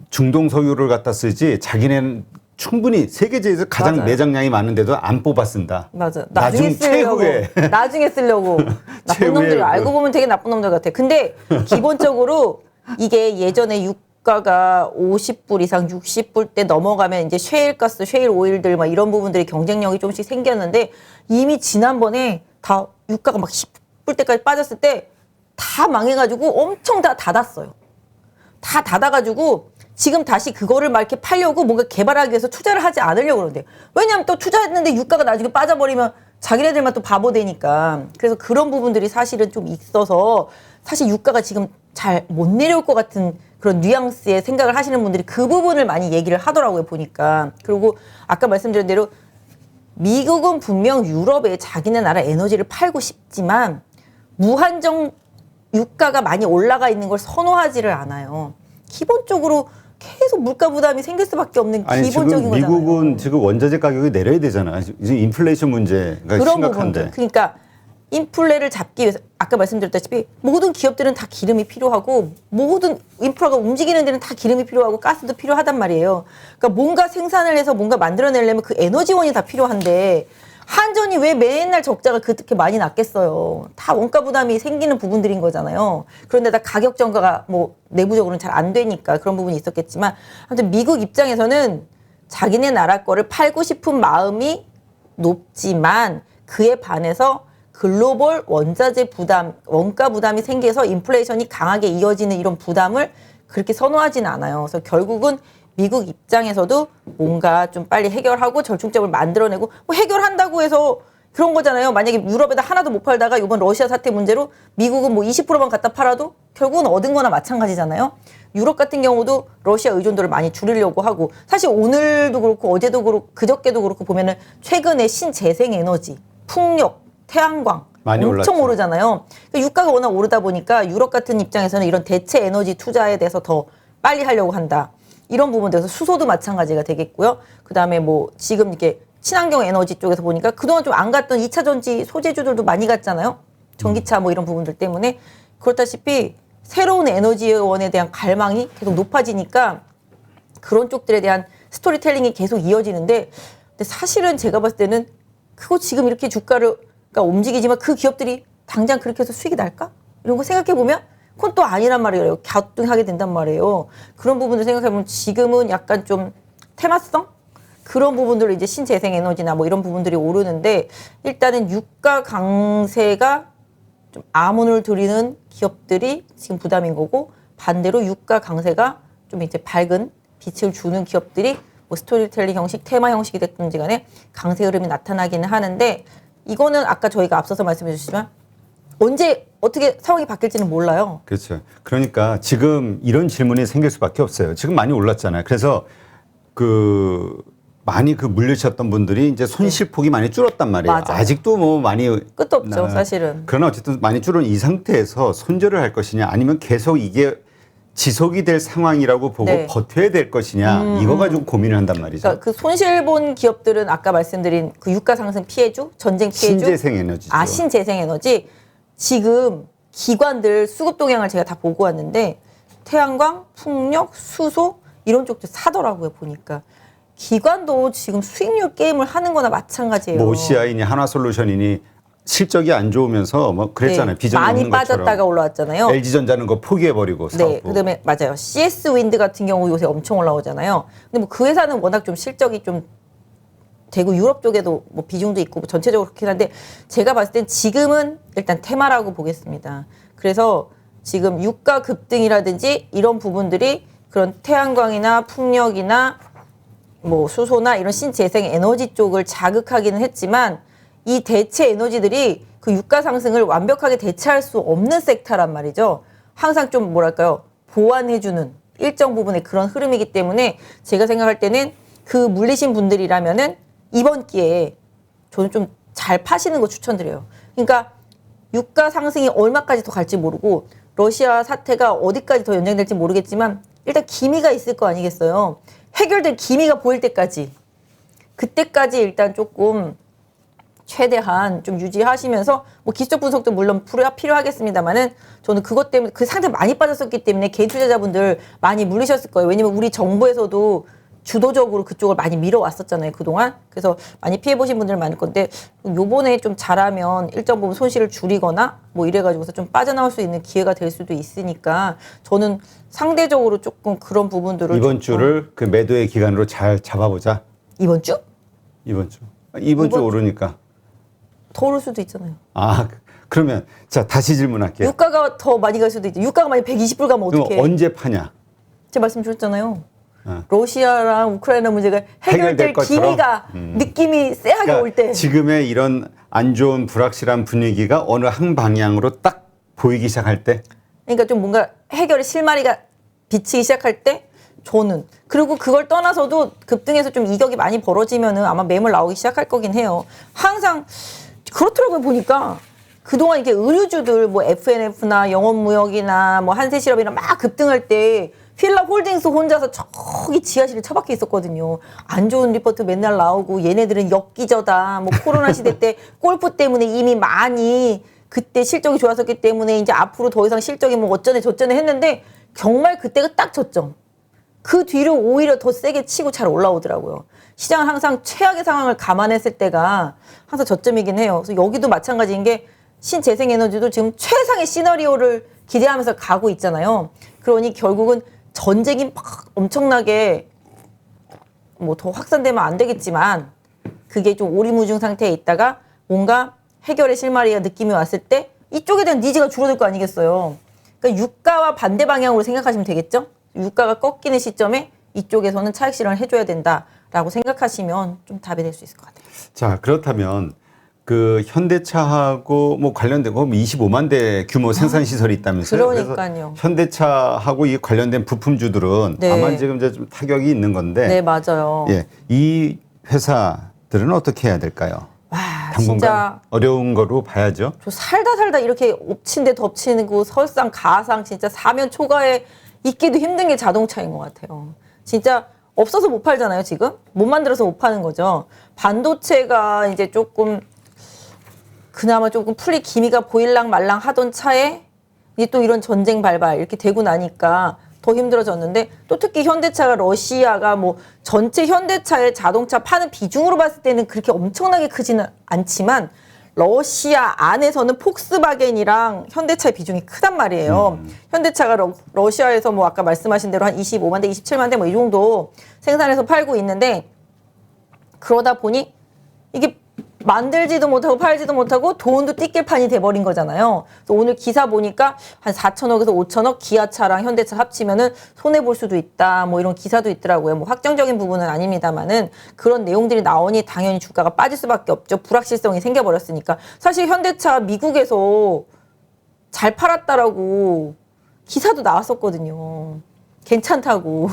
중동 석유를 갖다 쓰지 자기네는 충분히 세계에서 가장 맞아요. 매장량이 많은데도 안 뽑아 쓴다. 맞아. 나중에 나중 쓰려고. 최후에. 나중에 쓰려고. 나쁜 최후의 놈들 알고 보면 되게 나쁜 놈들 같아. 근데 기본적으로 이게 예전에 유가가 50불 이상 60불 대 넘어가면 이제 셰일가스, 셰일 오일들 막 이런 부분들이 경쟁력이 조금씩 생겼는데 이미 지난번에 다 유가가 막 10불 대까지 빠졌을 때 다 망해가지고 엄청 다 닫았어요. 다 닫아가지고 지금 다시 그거를 막 이렇게 팔려고 뭔가 개발하기 위해서 투자를 하지 않으려고 그러는데 왜냐하면 또 투자했는데 유가가 나중에 빠져버리면 자기네들만 또 바보 되니까 그래서 그런 부분들이 사실은 좀 있어서 사실 유가가 지금 잘 못 내려올 것 같은 그런 뉘앙스의 생각을 하시는 분들이 그 부분을 많이 얘기를 하더라고요 보니까. 그리고 아까 말씀드린 대로 미국은 분명 유럽에 자기네 나라 에너지를 팔고 싶지만 무한정 유가가 많이 올라가 있는 걸 선호하지를 않아요. 기본적으로 계속 물가 부담이 생길 수밖에 없는 아니 기본적인 지금 거잖아요. 미국은 지금 원자재 가격이 내려야 되잖아. 지금 인플레이션 문제가 그런 심각한데. 부분들. 그러니까 인플레를 잡기 위해서 아까 말씀드렸다시피 모든 기업들은 다 기름이 필요하고 모든 인프라가 움직이는 데는 다 기름이 필요하고 가스도 필요하단 말이에요. 그러니까 뭔가 생산을 해서 뭔가 만들어내려면 그 에너지원이 다 필요한데 한전이 왜 맨날 적자가 그렇게 많이 났겠어요. 다 원가 부담이 생기는 부분들인 거잖아요. 그런데다 가격 전가가 뭐 내부적으로는 잘 안 되니까 그런 부분이 있었겠지만 아무튼 미국 입장에서는 자기네 나라 거를 팔고 싶은 마음이 높지만 그에 반해서 글로벌 원자재 부담, 원가 부담이 생겨서 인플레이션이 강하게 이어지는 이런 부담을 그렇게 선호하지는 않아요. 그래서 결국은 미국 입장에서도 뭔가 좀 빨리 해결하고 절충점을 만들어내고 뭐 해결한다고 해서 그런 거잖아요. 만약에 유럽에다 하나도 못 팔다가 이번 러시아 사태 문제로 미국은 뭐 20%만 갖다 팔아도 결국은 얻은 거나 마찬가지잖아요. 유럽 같은 경우도 러시아 의존도를 많이 줄이려고 하고 사실 오늘도 그렇고 어제도 그렇고 그저께도 그렇고 보면은 최근에 신재생 에너지, 풍력, 태양광 많이 엄청 올랐죠. 오르잖아요. 그러니까 유가가 워낙 오르다 보니까 유럽 같은 입장에서는 이런 대체 에너지 투자에 대해서 더 빨리 하려고 한다. 이런 부분들에서 수소도 마찬가지가 되겠고요. 그다음에 뭐 지금 이렇게 친환경 에너지 쪽에서 보니까 그동안 좀 안 갔던 2차 전지 소재주들도 많이 갔잖아요. 전기차 뭐 이런 부분들 때문에 그렇다시피 새로운 에너지원에 대한 갈망이 계속 높아지니까 그런 쪽들에 대한 스토리텔링이 계속 이어지는데 근데 사실은 제가 봤을 때는 그거 지금 이렇게 주가가 움직이지만 그 기업들이 당장 그렇게 해서 수익이 날까? 이런 거 생각해 보면 그건 또 아니란 말이에요. 갸우뚱하게 된단 말이에요. 그런 부분들 생각해보면 지금은 약간 좀 테마성? 그런 부분들로 이제 신재생 에너지나 뭐 이런 부분들이 오르는데 일단은 유가 강세가 좀 암호를 들이는 기업들이 지금 부담인 거고 반대로 유가 강세가 좀 이제 밝은 빛을 주는 기업들이 뭐 스토리텔링 형식, 테마 형식이 됐든지 간에 강세 흐름이 나타나기는 하는데 이거는 아까 저희가 앞서서 말씀해 주시지만 언제 어떻게 상황이 바뀔지는 몰라요. 그렇죠. 그러니까 지금 이런 질문이 생길 수밖에 없어요. 지금 많이 올랐잖아요. 그래서 그 많이 그 물리셨던 분들이 이제 손실폭이 많이 줄었단 말이에요. 맞아요. 아직도 뭐 많이 끝도 없죠, 사실은. 그러나 어쨌든 많이 줄은 이 상태에서 손절을 할 것이냐 아니면 계속 이게 지속이 될 상황이라고 보고 네. 버텨야 될 것이냐 이거 가지고 고민을 한단 말이죠. 그러니까 그 손실본 기업들은 아까 말씀드린 그 유가 상승 피해주, 전쟁 피해주, 신재생에너지죠. 신재생에너지 지금 기관들 수급 동향을 제가 다 보고 왔는데 태양광, 풍력, 수소 이런 쪽도 사더라고요 보니까. 기관도 지금 수익률 게임을 하는 거나 마찬가지예요. 뭐 OCI니 하나솔루션이니 실적이 안 좋으면서 뭐 그랬잖아요. 비전 많이 없는 것처럼. 빠졌다가 올라왔잖아요. LG전자는 거 포기해버리고 사고. 네, 그다음에 맞아요. CS 윈드 같은 경우 요새 엄청 올라오잖아요. 근데 뭐 그 회사는 워낙 좀 실적이 좀 대구 유럽 쪽에도 뭐 비중도 있고 뭐 전체적으로 그렇긴 한데 제가 봤을 땐 지금은 일단 테마라고 보겠습니다. 그래서 지금 유가 급등이라든지 이런 부분들이 그런 태양광이나 풍력이나 뭐 수소나 이런 신재생 에너지 쪽을 자극하기는 했지만 이 대체 에너지들이 그 유가 상승을 완벽하게 대체할 수 없는 섹터란 말이죠. 항상 좀 뭐랄까요 보완해주는 일정 부분의 그런 흐름이기 때문에 제가 생각할 때는 그 물리신 분들이라면은 이번 기회에 저는 좀 잘 파시는 거 추천드려요. 그러니까 유가 상승이 얼마까지 더 갈지 모르고 러시아 사태가 어디까지 더 연장될지 모르겠지만 일단 기미가 있을 거 아니겠어요. 해결될 기미가 보일 때까지 그때까지 일단 조금 최대한 좀 유지하시면서 뭐 기술적 분석도 물론 필요하겠습니다만은 저는 그것 때문에 그 상태 많이 빠졌었기 때문에 개인 투자자분들 많이 물리셨을 거예요. 왜냐면 우리 정부에서도 주도적으로 그쪽을 많이 밀어왔었잖아요 그동안. 그래서 많이 피해보신 분들 많을 건데 요번에 좀 잘하면 일정 부분 손실을 줄이거나 뭐 이래가지고서 좀 빠져나올 수 있는 기회가 될 수도 있으니까 저는 상대적으로 조금 그런 부분들을 이번 주를 그 매도의 기간으로 잘 잡아보자. 이번 주? 이번 주 오르니까. 더 오를 수도 있잖아요. 아 그러면 자 다시 질문할게요. 유가가 더 많이 갈 수도 있죠. 유가가 만약 120불 가면 그럼 어떡해. 언제 파냐? 제가 말씀 드렸잖아요. 어. 러시아랑 우크라이나 문제가 해결될 것처럼? 기미가 느낌이 쎄하게 그러니까 올 때. 지금의 이런 안 좋은 불확실한 분위기가 어느 한 방향으로 딱 보이기 시작할 때 그러니까 좀 뭔가 해결의 실마리가 비치기 시작할 때 저는 그리고 그걸 떠나서도 급등해서 좀 이격이 많이 벌어지면은 아마 매물 나오기 시작할 거긴 해요. 항상 그렇더라고요 보니까 그동안 이렇게 의류주들 뭐 FNF나 영업무역이나 뭐 한세실업이나 막 급등할 때 필라홀딩스 혼자서 저기 지하실에 처박혀 있었거든요. 안 좋은 리포트 맨날 나오고 얘네들은 엽기저다. 뭐 코로나 시대 때 골프 때문에 이미 많이 그때 실적이 좋았었기 때문에 이제 앞으로 더 이상 실적이 뭐 어쩌네 저쩌네 했는데 정말 그때가 딱 저점. 그 뒤로 오히려 더 세게 치고 잘 올라오더라고요. 시장은 항상 최악의 상황을 감안했을 때가 항상 저점이긴 해요. 그래서 여기도 마찬가지인 게 신재생에너지도 지금 최상의 시나리오를 기대하면서 가고 있잖아요. 그러니 결국은 전쟁이 막 엄청나게 뭐 더 확산되면 안 되겠지만 그게 좀 오리무중 상태에 있다가 뭔가 해결의 실마리가 느낌이 왔을 때 이쪽에 대한 니즈가 줄어들 거 아니겠어요. 그러니까 유가와 반대 방향으로 생각하시면 되겠죠. 유가가 꺾이는 시점에 이쪽에서는 차익 실현을 해줘야 된다라고 생각하시면 좀 답이 될 수 있을 것 같아요. 자 그렇다면 그 현대차하고 뭐 관련된 거 25만 대 규모 생산 시설이 있다면서요. 그러니까요. 그래서 현대차하고 이 관련된 부품주들은 네. 아마 지금 이제 좀 타격이 있는 건데. 네 맞아요. 예, 이 회사들은 어떻게 해야 될까요? 와 당분간 진짜 어려운 거로 봐야죠. 저 살다 이렇게 엎친 데 덮치는 거 설상 가상 진짜 사면 초과에 있기도 힘든 게 자동차인 것 같아요. 진짜 없어서 못 팔잖아요 지금. 못 만들어서 못 파는 거죠. 반도체가 이제 조금 그나마 조금 풀릴 기미가 보일랑 말랑 하던 차에 이제 또 이런 전쟁 발발 이렇게 되고 나니까 더 힘들어졌는데 또 특히 현대차가 러시아가 뭐 전체 현대차의 자동차 파는 비중으로 봤을 때는 그렇게 엄청나게 크지는 않지만 러시아 안에서는 폭스바겐이랑 현대차의 비중이 크단 말이에요. 현대차가 러시아에서 뭐 아까 말씀하신 대로 한 25만 대, 27만 대 뭐 이 정도 생산해서 팔고 있는데 그러다 보니 이게 만들지도 못하고 팔지도 못하고 돈도 띠끌판이 돼버린 거잖아요. 그래서 오늘 기사 보니까 한 4천억에서 5천억 기아차랑 현대차 합치면은 손해볼 수도 있다. 뭐 이런 기사도 있더라고요. 뭐 확정적인 부분은 아닙니다만은 그런 내용들이 나오니 당연히 주가가 빠질 수밖에 없죠. 불확실성이 생겨버렸으니까. 사실 현대차 미국에서 잘 팔았다라고 기사도 나왔었거든요. 괜찮다고.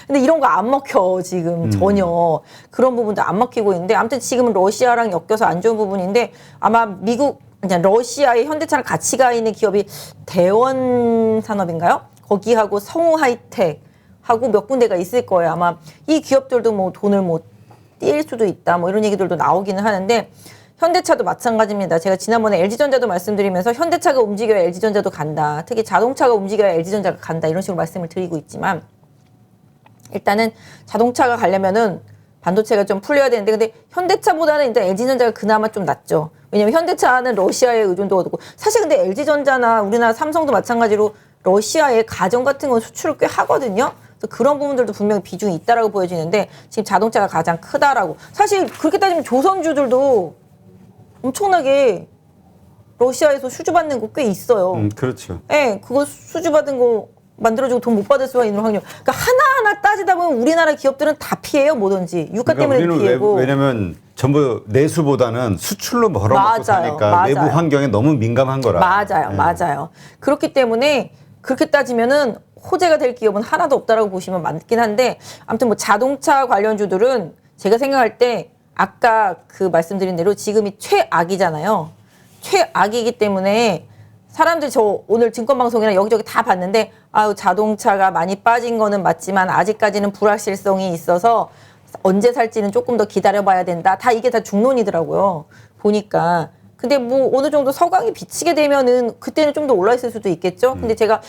근데 이런 거 안 먹혀 지금 전혀 그런 부분도 안 먹히고 있는데 아무튼 지금은 러시아랑 엮여서 안 좋은 부분인데 아마 미국 그냥 러시아의 현대차랑 같이 가 있는 기업이 대원 산업인가요? 거기하고 성우 하이텍 하고 몇 군데가 있을 거예요. 아마 이 기업들도 뭐 돈을 뭐 뛸 수도 있다 뭐 이런 얘기들도 나오기는 하는데 현대차도 마찬가지입니다. 제가 지난번에 LG전자도 말씀드리면서 현대차가 움직여야 LG전자도 간다. 특히 자동차가 움직여야 LG전자가 간다. 이런 식으로 말씀을 드리고 있지만 일단은 자동차가 가려면은 반도체가 좀 풀려야 되는데 근데 현대차보다는 일단 LG전자가 그나마 좀 낫죠. 왜냐면 현대차는 러시아의 의존도가 높고 사실 근데 LG전자나 우리나라 삼성도 마찬가지로 러시아의 가전 같은 건 수출을 꽤 하거든요. 그래서 그런 부분들도 분명히 비중이 있다라고 보여지는데 지금 자동차가 가장 크다라고. 사실 그렇게 따지면 조선주들도 엄청나게 러시아에서 수주받는 거 꽤 있어요. 그렇죠. 네, 그거 수주받은 거 만들어주고 돈 못 받을 수가 있는 확률. 그러니까 하나하나 따지다 보면 우리나라 기업들은 다 피해요, 뭐든지. 유가 그러니까 때문에 우리는 피해고. 왜냐면 전부 내수보다는 수출로 벌어먹고 맞아요, 사니까 맞아요. 외부 환경에 너무 민감한 거라. 맞아요, 예. 맞아요. 그렇기 때문에 그렇게 따지면은 호재가 될 기업은 하나도 없다라고 보시면 맞긴 한데 아무튼 뭐 자동차 관련주들은 제가 생각할 때 아까 그 말씀드린 대로 지금이 최악이잖아요. 최악이기 때문에 사람들 저 오늘 증권방송이나 여기저기 다 봤는데 아유 자동차가 많이 빠진 거는 맞지만 아직까지는 불확실성이 있어서 언제 살지는 조금 더 기다려봐야 된다. 다 이게 다 중론이더라고요. 보니까. 근데 뭐 어느 정도 서강이 비치게 되면은 그때는 좀 더 올라 있을 수도 있겠죠. 근데 제가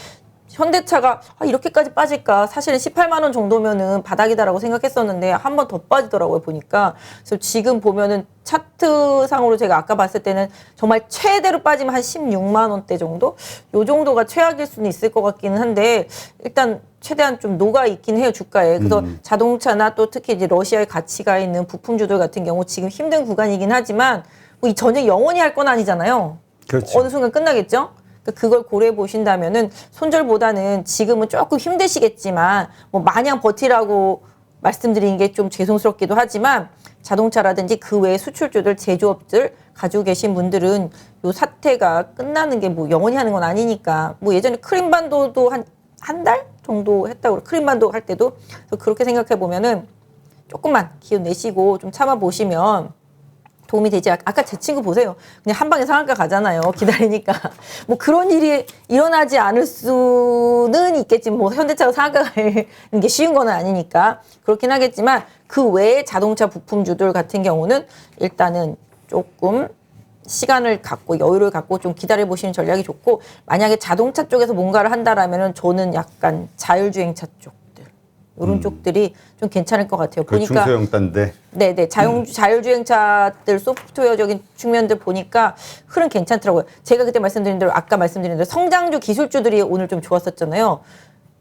현대차가 이렇게까지 빠질까? 사실은 18만 원 정도면은 바닥이다라고 생각했었는데 한 번 더 빠지더라고요, 보니까. 그래서 지금 보면은 차트상으로 제가 아까 봤을 때는 정말 최대로 빠지면 한 16만 원대 정도? 요 정도가 최악일 수는 있을 것 같기는 한데 일단 최대한 좀 녹아 있긴 해요, 주가에. 그래서 자동차나 또 특히 이제 러시아에 같이 가 있는 부품주들 같은 경우 지금 힘든 구간이긴 하지만 뭐 이 전쟁 영원히 할 건 아니잖아요. 그렇죠. 어느 순간 끝나겠죠? 그걸 고려해 보신다면은 손절보다는 지금은 조금 힘드시겠지만 뭐 마냥 버티라고 말씀드리는 게 좀 죄송스럽기도 하지만 자동차라든지 그 외의 수출주들, 제조업들 가지고 계신 분들은 요 사태가 끝나는 게 뭐 영원히 하는 건 아니니까 뭐 예전에 크림반도도 한 달 정도 했다고 크림반도 할 때도 그래서 그렇게 생각해 보면은 조금만 기운 내시고 좀 참아 보시면 도움이 되지. 아까 제 친구 보세요. 그냥 한 방에 상한가 가잖아요. 기다리니까. 뭐 그런 일이 일어나지 않을 수는 있겠지. 뭐 현대차가 상한가 가는 게 쉬운 건 아니니까. 그렇긴 하겠지만 그 외에 자동차 부품주들 같은 경우는 일단은 조금 시간을 갖고 여유를 갖고 좀 기다려 보시는 전략이 좋고 만약에 자동차 쪽에서 뭔가를 한다라면은 저는 약간 자율주행차 쪽들 이런 쪽들이 좀 괜찮을 것 같아요. 그 보니까 중소형단데. 네네 자율주행차들 소프트웨어적인 측면들 보니까 흐름 괜찮더라고요. 제가 그때 말씀드린 대로 아까 말씀드린 대로 성장주 기술주들이 오늘 좀 좋았었잖아요.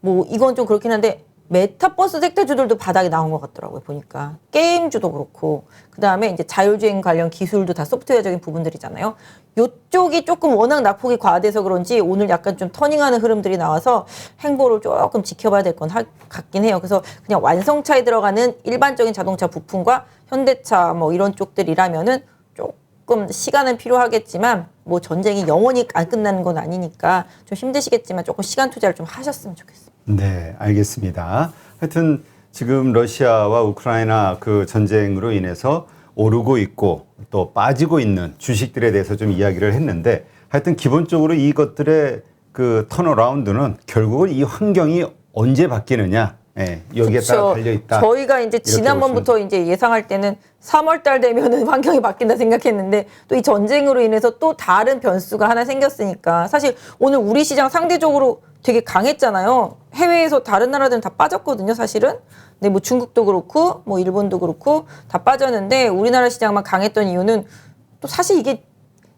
뭐 이건 좀 그렇긴 한데 메타버스 섹터주들도 바닥에 나온 것 같더라고요. 보니까 게임주도 그렇고 그 다음에 이제 자율주행 관련 기술도 다 소프트웨어적인 부분들이잖아요. 요쪽이 조금 워낙 낙폭이 과대해서 그런지 오늘 약간 좀 터닝하는 흐름들이 나와서 행보를 조금 지켜봐야 될 건 같긴 해요. 그래서 그냥 완성차에 들어가는 일반적인 자동차 부품과 현대차 뭐 이런 쪽들이라면은 조금 시간은 필요하겠지만 뭐 전쟁이 영원히 안 끝나는 건 아니니까 좀 힘드시겠지만 조금 시간 투자를 좀 하셨으면 좋겠습니다. 네, 알겠습니다. 하여튼 지금 러시아와 우크라이나 그 전쟁으로 인해서 오르고 있고 또 빠지고 있는 주식들에 대해서 좀 이야기를 했는데 하여튼 기본적으로 이것들의 그 턴어라운드는 결국은 이 환경이 언제 바뀌느냐 여기에 그쵸. 따라 달려 있다. 저희가 이제 지난번부터 이제 예상할 때는 3월 달 되면은 환경이 바뀐다 생각했는데 또 이 전쟁으로 인해서 또 다른 변수가 하나 생겼으니까 사실 오늘 우리 시장 상대적으로 되게 강했잖아요. 해외에서 다른 나라들은 다 빠졌거든요, 사실은. 근데 뭐 중국도 그렇고 뭐 일본도 그렇고 다 빠졌는데 우리나라 시장만 강했던 이유는 또 사실 이게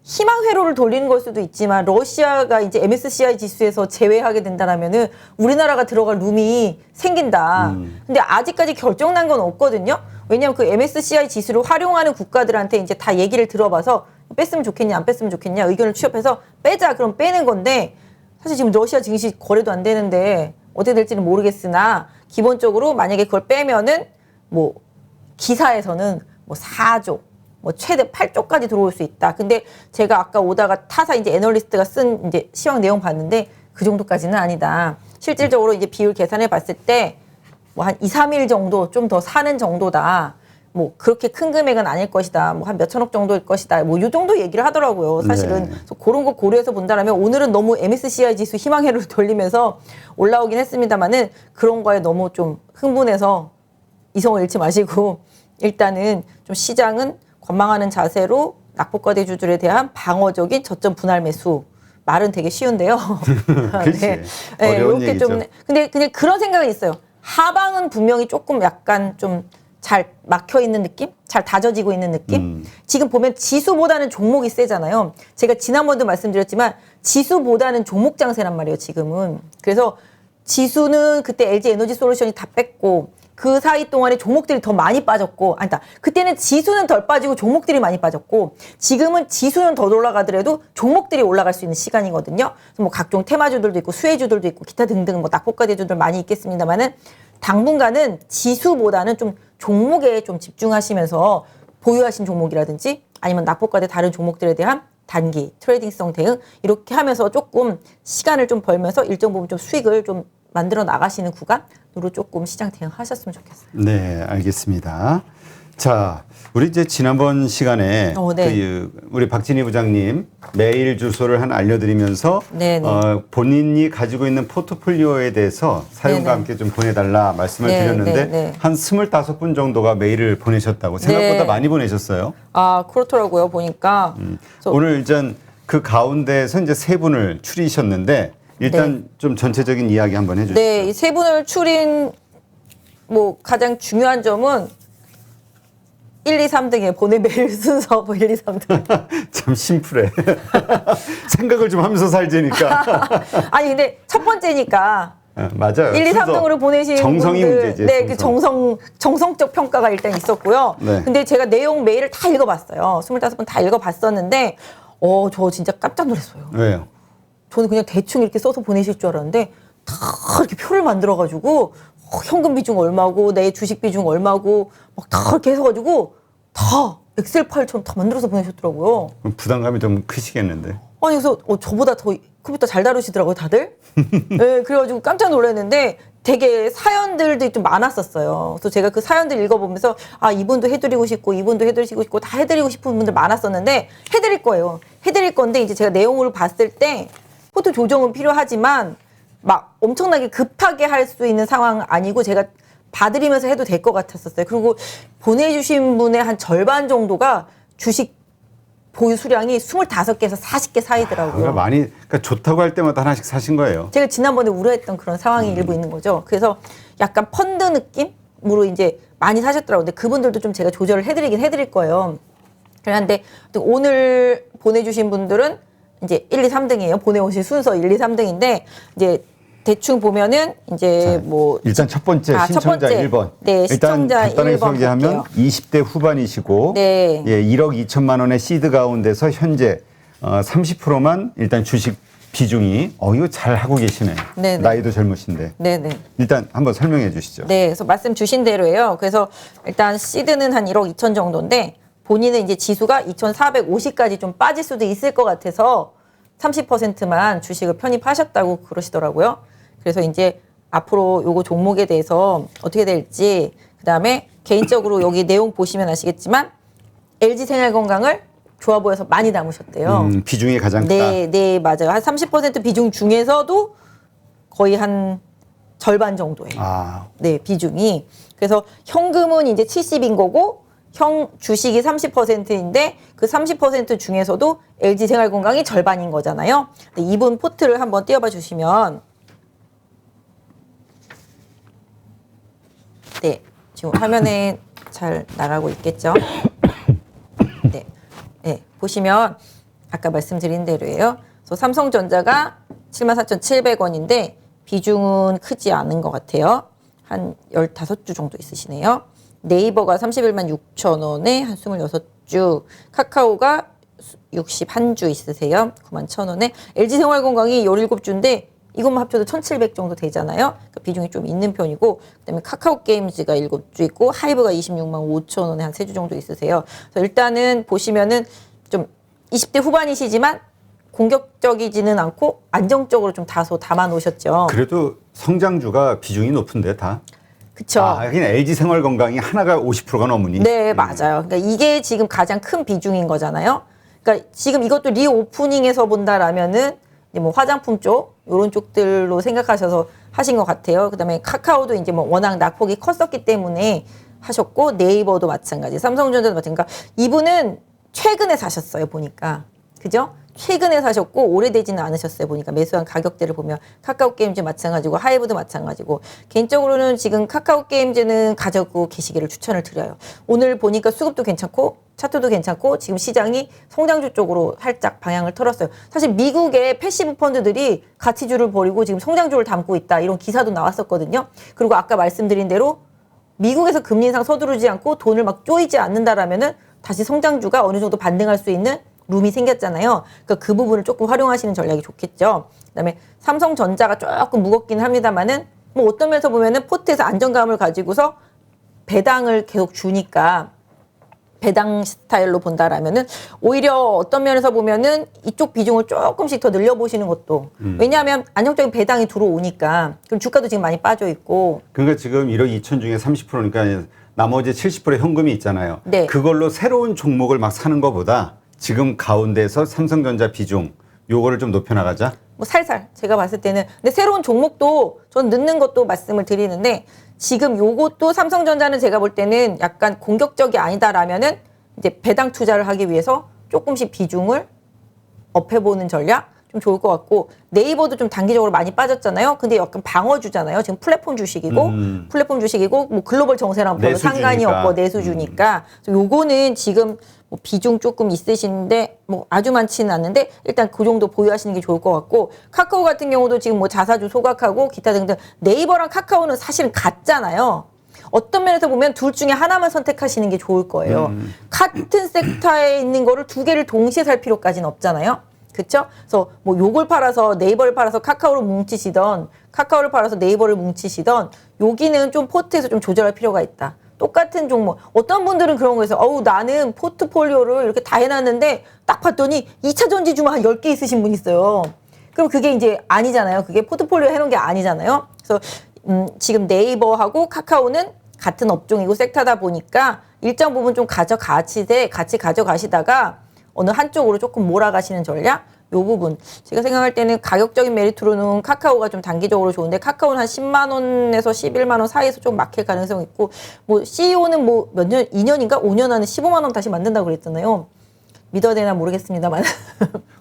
희망 회로를 돌리는 걸 수도 있지만 러시아가 이제 MSCI 지수에서 제외하게 된다라면은 우리나라가 들어갈 룸이 생긴다. 근데 아직까지 결정난 건 없거든요. 왜냐하면 그 MSCI 지수를 활용하는 국가들한테 이제 다 얘기를 들어봐서 뺐으면 좋겠냐 안 뺐으면 좋겠냐 의견을 취합해서 빼자 그럼 빼는 건데 사실 지금 러시아 증시 거래도 안 되는데 어떻게 될지는 모르겠으나 기본적으로 만약에 그걸 빼면은 뭐 기사에서는 뭐 4조 뭐 최대 8조까지 들어올 수 있다. 근데 제가 아까 오다가 타사 이제 애널리스트가 쓴 이제 시황 내용 봤는데 그 정도까지는 아니다. 실질적으로 이제 비율 계산해 봤을 때 뭐 한 2, 3일 정도 좀 더 사는 정도다. 뭐 그렇게 큰 금액은 아닐 것이다. 뭐 한 몇천억 정도일 것이다. 뭐 요 정도 얘기를 하더라고요. 사실은 네. 그래서 그런 거 고려해서 본다라면 오늘은 너무 MSCI 지수 희망회로 돌리면서 올라오긴 했습니다만은 그런 거에 너무 좀 흥분해서 이성을 잃지 마시고 일단은 좀 시장은 관망하는 자세로 낙폭과대주들에 대한 방어적인 저점 분할 매수. 말은 되게 쉬운데요. 그렇지. 어려운 이렇게 얘기죠. 좀 근데 그냥 그런 생각은 있어요. 하방은 분명히 조금 약간 좀 잘 막혀 있는 느낌? 잘 다져지고 있는 느낌? 지금 보면 지수보다는 종목이 세잖아요. 제가 지난번도 말씀드렸지만 지수보다는 종목 장세란 말이에요, 지금은. 그래서 지수는 그때 LG 에너지 솔루션이 다 뺐고 그 사이 동안에 종목들이 더 많이 빠졌고, 아니다. 그때는 지수는 덜 빠지고 종목들이 많이 빠졌고, 지금은 지수는 더 올라가더라도 종목들이 올라갈 수 있는 시간이거든요. 그래서 뭐 각종 테마주들도 있고, 수혜주들도 있고, 기타 등등 뭐 낙폭과대주들 많이 있겠습니다만은 당분간은 지수보다는 좀 종목에 좀 집중하시면서 보유하신 종목이라든지 아니면 낙폭과대 다른 종목들에 대한 단기 트레이딩성 대응 이렇게 하면서 조금 시간을 좀 벌면서 일정 부분 좀 수익을 좀 만들어 나가시는 구간으로 조금 시장 대응하셨으면 좋겠어요. 네, 알겠습니다. 자, 우리 이제 지난번 시간에 네. 우리 박진희 부장님 메일 주소를 하나 알려드리면서 네네. 본인이 가지고 있는 포트폴리오에 대해서 사연과 네네. 함께 좀 보내달라 말씀을 네, 드렸는데 네, 네. 한 25분 정도가 메일을 보내셨다고 생각보다 네. 많이 보내셨어요. 아, 그렇더라고요. 보니까. 그래서 오늘 일단 그 가운데서 이제 세 분을 추리셨는데 일단 좀 전체적인 이야기 한번 해주시죠. 네, 이 세 분을 추린 뭐 가장 중요한 점은 1, 2, 3등에 보내 메일 순서 뭐 1, 2, 3등. 참 심플해. 생각을 좀 하면서 살자니까. 아니 근데 첫 번째니까 맞아요. 1, 2, 순서. 3등으로 보내신 정성이 분들, 문제지. 네, 그 정성적 평가가 일단 있었고요. 네. 근데 제가 내용 메일을 다 읽어봤어요. 25분 다 읽어봤었는데, 저 진짜 깜짝 놀랐어요. 왜요? 저는 그냥 대충 이렇게 써서 보내실 줄 알았는데 다 이렇게 표를 만들어가지고 현금 비중 얼마고 내 주식 비중 얼마고 막 다 이렇게 해서가지고 다 엑셀 파일처럼 다 만들어서 보내셨더라고요. 그럼 부담감이 좀 크시겠는데. 아니 그래서 저보다 더 컴퓨터 잘 다루시더라고요 다들. 네, 그래가지고 깜짝 놀랐는데 되게 사연들도 좀 많았었어요. 그래서 제가 그 사연들 읽어보면서 아 이분도 해드리고 싶고 이분도 해드리고 싶고 다 해드리고 싶은 분들 많았었는데 해드릴 거예요. 해드릴 건데 이제 제가 내용을 봤을 때 포트 조정은 필요하지만 막 엄청나게 급하게 할 수 있는 상황 아니고 제가 봐드리면서 해도 될 것 같았었어요. 그리고 보내주신 분의 한 절반 정도가 주식 보유 수량이 25개에서 40개 사이더라고요. 그러니까 좋다고 할 때마다 하나씩 사신 거예요. 제가 지난번에 우려했던 그런 상황이 일부 있는 거죠. 그래서 약간 펀드 느낌으로 이제 많이 사셨더라고요. 근데 그분들도 좀 제가 조절을 해드릴 거예요. 그런데 오늘 보내주신 분들은 이제 1, 2, 3등이에요. 보내오신 순서 1, 2, 3등인데 이제 대충 보면은 이제 뭐 일단 첫 번째 신청자 1번. 네, 일단 시청자 간단하게 1번 소개하면 볼게요. 20대 후반이시고 네. 예, 1억 2천만 원의 시드 가운데서 현재 30%만 일단 주식 비중이 이거 잘 하고 계시네. 네네. 나이도 젊으신데. 네네. 일단 한번 설명해 주시죠. 네, 그래서 말씀 주신 대로예요. 그래서 일단 시드는 한 1억 2천 정도인데 본인은 이제 지수가 2,450까지 좀 빠질 수도 있을 것 같아서 30%만 주식을 편입하셨다고 그러시더라고요. 그래서 이제 앞으로 요거 종목에 대해서 어떻게 될지 그다음에 개인적으로 여기 내용 보시면 아시겠지만 LG생활건강을 좋아 보여서 많이 담으셨대요. 비중이 가장 크다. 네, 네, 맞아요. 한 30% 비중 중에서도 거의 한 절반 정도예요. 아, 네, 비중이. 그래서 현금은 이제 70인 거고 주식이 30%인데 그 30% 중에서도 LG생활건강이 절반인 거잖아요. 네, 이분 포트를 한번 띄워봐 주시면 네, 지금 화면에 잘 나가고 있겠죠? 네, 네, 보시면 아까 말씀드린 대로예요. 그래서 삼성전자가 74,700원인데 비중은 크지 않은 것 같아요. 한 15주 정도 있으시네요. 네이버가 31만 6천 원에 한 26주, 카카오가 61주 있으세요. 9만 1천 원에. LG생활건강이 17주인데 이것만 합쳐도 1,700 정도 되잖아요. 그러니까 비중이 좀 있는 편이고 그다음에 카카오게임즈가 7주 있고 하이브가 26만 5천 원에 한 3주 정도 있으세요. 그래서 일단은 보시면은 좀 20대 후반이시지만 공격적이지는 않고 안정적으로 좀 다소 담아 놓으셨죠. 그래도 성장주가 비중이 높은데 다. 그쵸. 하긴 LG 생활건강이 하나가 50%가 넘으니. 네, 맞아요. 그러니까 이게 지금 가장 큰 비중인 거잖아요. 그러니까 지금 이것도 리오프닝에서 본다라면은 이제 뭐 화장품 쪽 이런 쪽들로 생각하셔서 하신 것 같아요. 그다음에 카카오도 이제 뭐 워낙 낙폭이 컸었기 때문에 하셨고 네이버도 마찬가지, 삼성전자도 마찬가지. 그러니까 이분은 최근에 사셨어요 보니까, 그죠? 최근에 사셨고 오래되지는 않으셨어요 보니까. 매수한 가격대를 보면 카카오 게임즈 마찬가지고 하이브도 마찬가지고. 개인적으로는 지금 카카오 게임즈는 가지고 계시기를 추천을 드려요. 오늘 보니까 수급도 괜찮고 차트도 괜찮고 지금 시장이 성장주 쪽으로 살짝 방향을 틀었어요. 사실 미국의 패시브 펀드들이 가치주를 버리고 지금 성장주를 담고 있다, 이런 기사도 나왔었거든요. 그리고 아까 말씀드린 대로 미국에서 금리 인상 서두르지 않고 돈을 막 쪼이지 않는다라면은 다시 성장주가 어느 정도 반등할 수 있는 룸이 생겼잖아요. 그러니까 그 부분을 조금 활용하시는 전략이 좋겠죠. 그다음에 삼성전자가 조금 무겁긴 합니다만은 뭐 어떤 면에서 보면은 포트에서 안정감을 가지고서 배당을 계속 주니까 배당 스타일로 본다라면은 오히려 어떤 면에서 보면은 이쪽 비중을 조금씩 더 늘려보시는 것도. 왜냐하면 안정적인 배당이 들어오니까. 그럼 주가도 지금 많이 빠져 있고. 그러니까 지금 1억 2천 중에 30%니까 나머지 70% 현금이 있잖아요. 네. 그걸로 새로운 종목을 막 사는 것보다 지금 가운데서 삼성전자 비중 요거를 좀 높여나가자. 뭐 살살 제가 봤을 때는. 근데 새로운 종목도 전 넣는 것도 말씀을 드리는데, 지금 요것도 삼성전자는 제가 볼 때는 약간 공격적이 아니다라면은 이제 배당 투자를 하기 위해서 조금씩 비중을 업해보는 전략 좀 좋을 것 같고. 네이버도 좀 단기적으로 많이 빠졌잖아요. 근데 약간 방어주잖아요. 지금 플랫폼 주식이고 뭐 글로벌 정세랑 별로 상관이 없고 내수주니까. 요거는 지금 뭐 비중 조금 있으신데 뭐 아주 많지는 않는데 일단 그 정도 보유하시는 게 좋을 것 같고. 카카오 같은 경우도 지금 뭐 자사주 소각하고 기타 등등. 네이버랑 카카오는 사실은 같잖아요. 어떤 면에서 보면 둘 중에 하나만 선택하시는 게 좋을 거예요. 같은 섹터에 있는 거를 두 개를 동시에 살 필요까지는 없잖아요. 그쵸? 그래서 뭐 요걸 팔아서 네이버를 팔아서 카카오를 뭉치시던, 카카오를 팔아서 네이버를 뭉치시던, 여기는 좀 포트에서 좀 조절할 필요가 있다. 똑같은 종목. 어떤 분들은 그런 거에서 나는 포트폴리오를 이렇게 다 해놨는데 딱 봤더니 2차 전지주만 한 10개 있으신 분 있어요. 그럼 그게 이제 아니잖아요. 그게 포트폴리오 해놓은 게 아니잖아요. 그래서 지금 네이버하고 카카오는 같은 업종이고 섹터다 보니까 일정 부분 좀 가져가시되 같이 가져가시다가 어느 한쪽으로 조금 몰아가시는 전략? 요 부분. 제가 생각할 때는 가격적인 메리트로는 카카오가 좀 단기적으로 좋은데, 카카오는 한 10만 원에서 11만 원 사이에서 좀 막힐 가능성이 있고, 뭐 CEO는 뭐 몇 년, 2년인가 5년 안에 15만 원 다시 만든다고 그랬잖아요. 믿어야 되나 모르겠습니다만.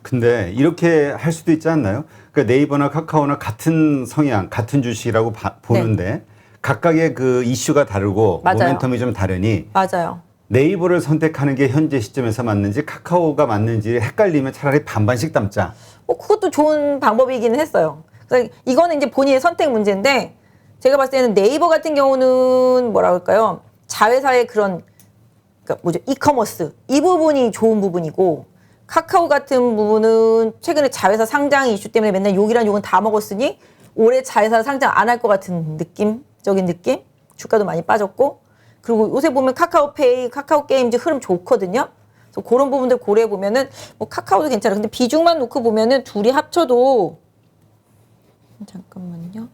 근데 이렇게 할 수도 있지 않나요? 그러니까 네이버나 카카오나 같은 성향, 같은 주식이라고 보는데 네. 각각의 그 이슈가 다르고 맞아요. 모멘텀이 좀 다르니 맞아요. 네이버를 선택하는 게 현재 시점에서 맞는지 카카오가 맞는지 헷갈리면 차라리 반반씩 담자. 그것도 좋은 방법이기는 했어요. 그래서 이거는 이제 본인의 선택 문제인데, 제가 봤을 때는 네이버 같은 경우는 뭐라 그럴까요? 자회사의 그런, 그러니까 뭐죠? 이커머스. 이 부분이 좋은 부분이고, 카카오 같은 부분은 최근에 자회사 상장 이슈 때문에 맨날 욕이란 욕은 다 먹었으니 올해 자회사 상장 안 할 것 같은 느낌적인 느낌? 주가도 많이 빠졌고, 그리고 요새 보면 카카오페이, 카카오 게임즈 흐름 좋거든요. 그래서 그런 부분들 고려해 보면은 뭐 카카오도 괜찮아요. 근데 비중만 놓고 보면은 둘이 합쳐도 잠깐만요.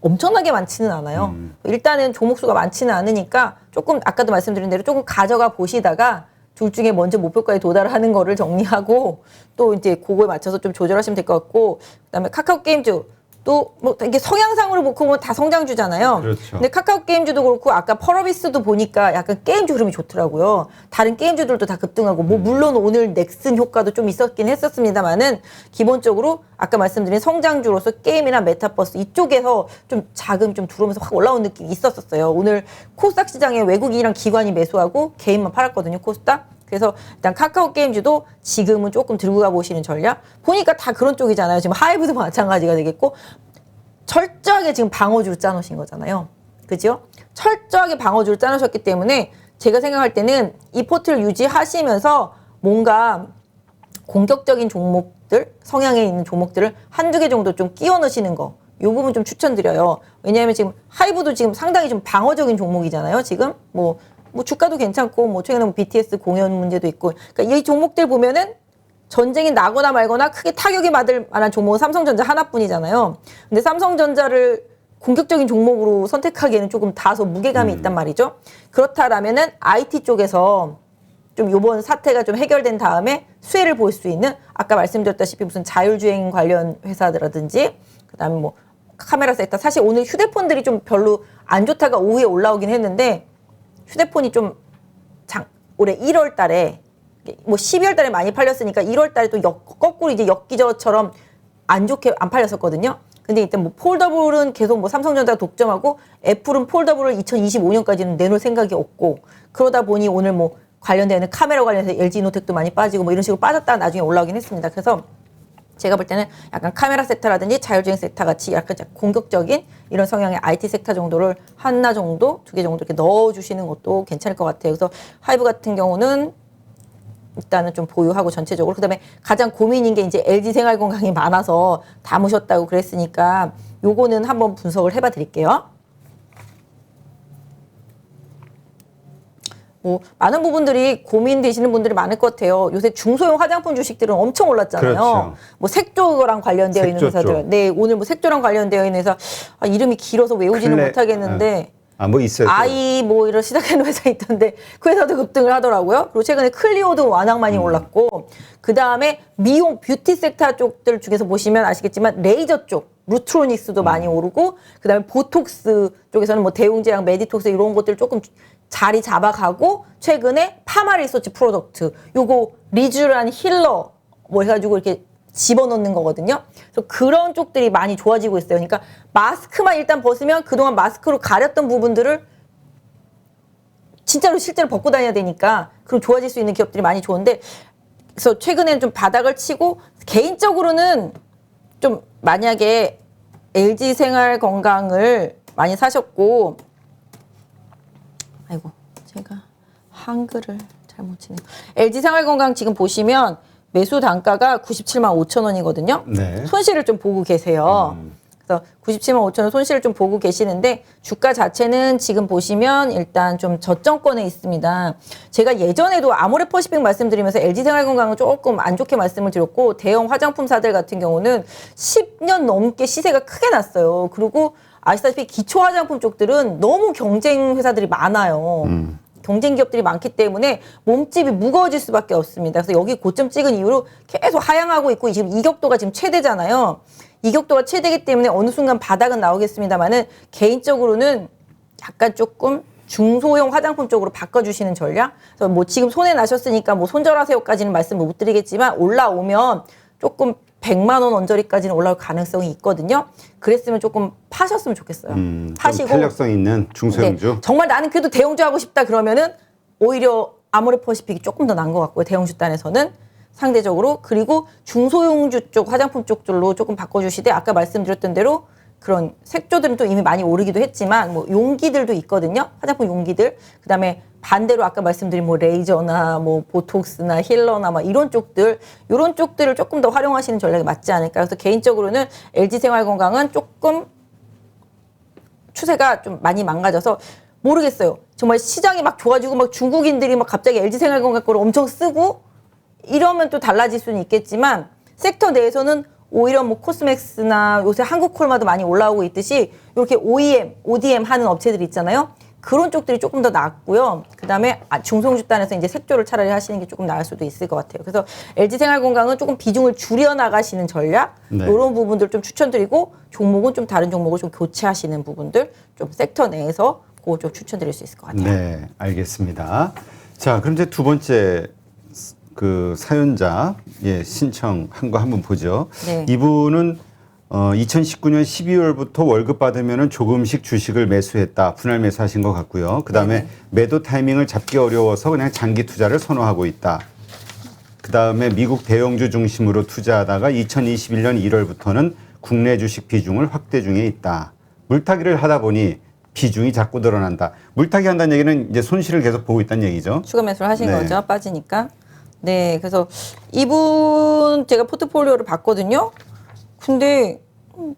엄청나게 많지는 않아요. 일단은 종목수가 많지는 않으니까 조금 아까도 말씀드린 대로 조금 가져가 보시다가 둘 중에 먼저 목표가에 도달하는 거를 정리하고 또 이제 그거에 맞춰서 좀 조절하시면 될 것 같고. 그다음에 카카오 게임즈 또 뭐 이게 성향상으로 놓고 보면 다 성장주잖아요. 그렇죠. 근데 카카오 게임즈도 그렇고 아까 펄어비스도 보니까 약간 게임주 흐름이 좋더라고요. 다른 게임주들도 다 급등하고 뭐 물론 오늘 넥슨 효과도 좀 있었긴 했었습니다만은 기본적으로 아까 말씀드린 성장주로서 게임이나 메타버스 이쪽에서 좀 자금 좀 들어오면서 확 올라온 느낌이 있었어요. 오늘 코스닥 시장에 외국인이랑 기관이 매수하고 개인만 팔았거든요. 코스닥. 그래서 일단 카카오 게임즈도 지금은 조금 들고 가보시는 전략. 보니까 다 그런 쪽이잖아요. 지금 하이브도 마찬가지가 되겠고, 철저하게 지금 방어주로 짜놓으신 거잖아요. 그죠? 철저하게 방어주로 짜놓으셨기 때문에 제가 생각할 때는 이 포트를 유지하시면서 뭔가 공격적인 종목들, 성향에 있는 종목들을 한두 개 정도 좀 끼워 넣으시는 거. 이 부분 좀 추천드려요. 왜냐하면 지금 하이브도 지금 상당히 좀 방어적인 종목이잖아요. 지금 뭐 주가도 괜찮고, 뭐 최근에 뭐 BTS 공연 문제도 있고. 그러니까 이 종목들 보면은 전쟁이 나거나 말거나 크게 타격이 받을 만한 종목은 삼성전자 하나뿐이잖아요. 근데 삼성전자를 공격적인 종목으로 선택하기에는 조금 다소 무게감이 있단 말이죠. 그렇다라면은 IT 쪽에서 좀 요번 사태가 좀 해결된 다음에 수혜를 볼 수 있는 아까 말씀드렸다시피 무슨 자율주행 관련 회사라든지 그다음에 뭐 카메라 섹터 사실 오늘 휴대폰들이 좀 별로 안 좋다가 오후에 올라오긴 했는데 휴대폰이 좀 올해 1월 달에 뭐 12월 달에 많이 팔렸으니까 1월 달에 또 거꾸로 이제 엽기저처럼 안 좋게 안 팔렸었거든요. 근데 일단 뭐 폴더블은 계속 뭐 삼성전자 독점하고 애플은 폴더블을 2025년까지는 내놓을 생각이 없고 그러다 보니 오늘 뭐 관련되는 카메라 관련해서 LG노텍도 많이 빠지고 뭐 이런 식으로 빠졌다가 나중에 올라오긴 했습니다. 그래서 제가 볼 때는 약간 카메라 섹터라든지 자율주행 섹터 같이 약간 공격적인 이런 성향의 IT 섹터 정도를 하나 정도, 두 개 정도 이렇게 넣어주시는 것도 괜찮을 것 같아요. 그래서 하이브 같은 경우는 일단은 좀 보유하고 전체적으로 그다음에 가장 고민인 게 이제 LG 생활건강이 많아서 담으셨다고 그랬으니까 요거는 한번 분석을 해봐 드릴게요. 뭐 많은 부분들이 고민되시는 분들이 많을 것 같아요. 요새 중소형 화장품 주식들은 엄청 올랐잖아요. 그렇죠. 뭐 색조랑 관련되어 있는 색조 쪽. 회사들. 네, 오늘 뭐 색조랑 관련되어 있는 회사 이름이 길어서 외우지는 못하겠는데 뭐 있어요. 아이 뭐 이런 시작하는 회사 있던데 그 회사도 급등을 하더라고요. 그리고 최근에 클리오도 워낙 많이 올랐고 그 다음에 미용 뷰티 섹터 쪽들 중에서 보시면 아시겠지만 레이저 쪽 루트로닉스도 많이 오르고 그 다음에 보톡스 쪽에서는 뭐 대웅제약, 메디톡스 이런 것들 조금 자리 잡아가고 최근에 파마 리서치 프로덕트 요거 리쥬란 힐러 뭐 해가지고 이렇게 집어넣는 거거든요. 그래서 그런 쪽들이 많이 좋아지고 있어요. 그러니까 마스크만 일단 벗으면 그동안 마스크로 가렸던 부분들을 진짜로 실제로 벗고 다녀야 되니까 그럼 좋아질 수 있는 기업들이 많이 좋은데 그래서 최근에는 좀 바닥을 치고 개인적으로는 좀 만약에 LG 생활 건강을 많이 사셨고 아이고 제가 한글을 잘못 치네요. LG 생활 건강 지금 보시면 매수 단가가 97만 5천 원이거든요. 네. 손실을 좀 보고 계세요. 그래서 97만 5천 원 손실을 좀 보고 계시는데 주가 자체는 지금 보시면 일단 좀 저점권에 있습니다. 제가 예전에도 아모레퍼시픽 말씀드리면서 LG생활건강은 조금 안 좋게 말씀을 드렸고 대형 화장품사들 같은 경우는 10년 넘게 시세가 크게 났어요. 그리고 아시다시피 기초 화장품 쪽들은 너무 경쟁 회사들이 많아요. 경쟁 기업들이 많기 때문에 몸집이 무거워질 수밖에 없습니다. 그래서 여기 고점 찍은 이후로 계속 하향하고 있고 지금 이격도가 지금 최대잖아요. 이격도가 최대이기 때문에 어느 순간 바닥은 나오겠습니다만은 개인적으로는 약간 조금 중소형 화장품 쪽으로 바꿔주시는 전략. 그래서 뭐 지금 손해 나셨으니까 뭐 손절하세요까지는 말씀 못 드리겠지만 올라오면 조금 100만 원 언저리까지는 올라올 가능성이 있거든요. 그랬으면 조금 파셨으면 좋겠어요. 파시고 좀 탄력성 있는 중소형주. 네, 정말 나는 그래도 대형주 하고 싶다 그러면은 오히려 아모레퍼시픽이 조금 더 나은 것 같고요. 대형주 단에서는 상대적으로. 그리고 중소형주 쪽 화장품 쪽들로 조금 바꿔주시되 아까 말씀드렸던 대로 그런 색조들은 또 이미 많이 오르기도 했지만 뭐 용기들도 있거든요. 화장품 용기들. 그다음에 반대로 아까 말씀드린 뭐 레이저나 뭐 보톡스나 힐러나 막 이런 쪽들 이런 쪽들을 조금 더 활용하시는 전략이 맞지 않을까. 그래서 개인적으로는 LG생활건강은 조금 추세가 좀 많이 망가져서 모르겠어요. 정말 시장이 막 좋아지고 막 중국인들이 막 갑자기 LG생활건강 거를 엄청 쓰고 이러면 또 달라질 수는 있겠지만 섹터 내에서는 오히려 뭐 코스맥스나 요새 한국콜마도 많이 올라오고 있듯이 이렇게 OEM, ODM 하는 업체들이 있잖아요. 그런 쪽들이 조금 더 낫고요. 그다음에 중소형주단에서 이제 색조를 차라리 하시는 게 조금 나을 수도 있을 것 같아요. 그래서 LG생활건강은 조금 비중을 줄여 나가시는 전략 네. 이런 부분들 좀 추천드리고 종목은 좀 다른 종목을 좀 교체하시는 부분들 좀 섹터 내에서 그거 좀 추천드릴 수 있을 것 같아요. 네, 알겠습니다. 자, 그럼 이제 두 번째 그 사연자 신청한 거 한번 보죠. 네. 이분은 2019년 12월부터 월급 받으면 조금씩 주식을 매수했다. 분할 매수하신 것 같고요. 그다음에 매도 타이밍을 잡기 어려워서 그냥 장기 투자를 선호하고 있다. 그다음에 미국 대형주 중심으로 투자하다가 2021년 1월부터는 국내 주식 비중을 확대 중에 있다. 물타기를 하다 보니 비중이 자꾸 늘어난다. 물타기 한다는 얘기는 이제 손실을 계속 보고 있다는 얘기죠. 추가 매수를 하신 네. 거죠. 빠지니까. 네. 그래서 이분 제가 포트폴리오를 봤거든요. 근데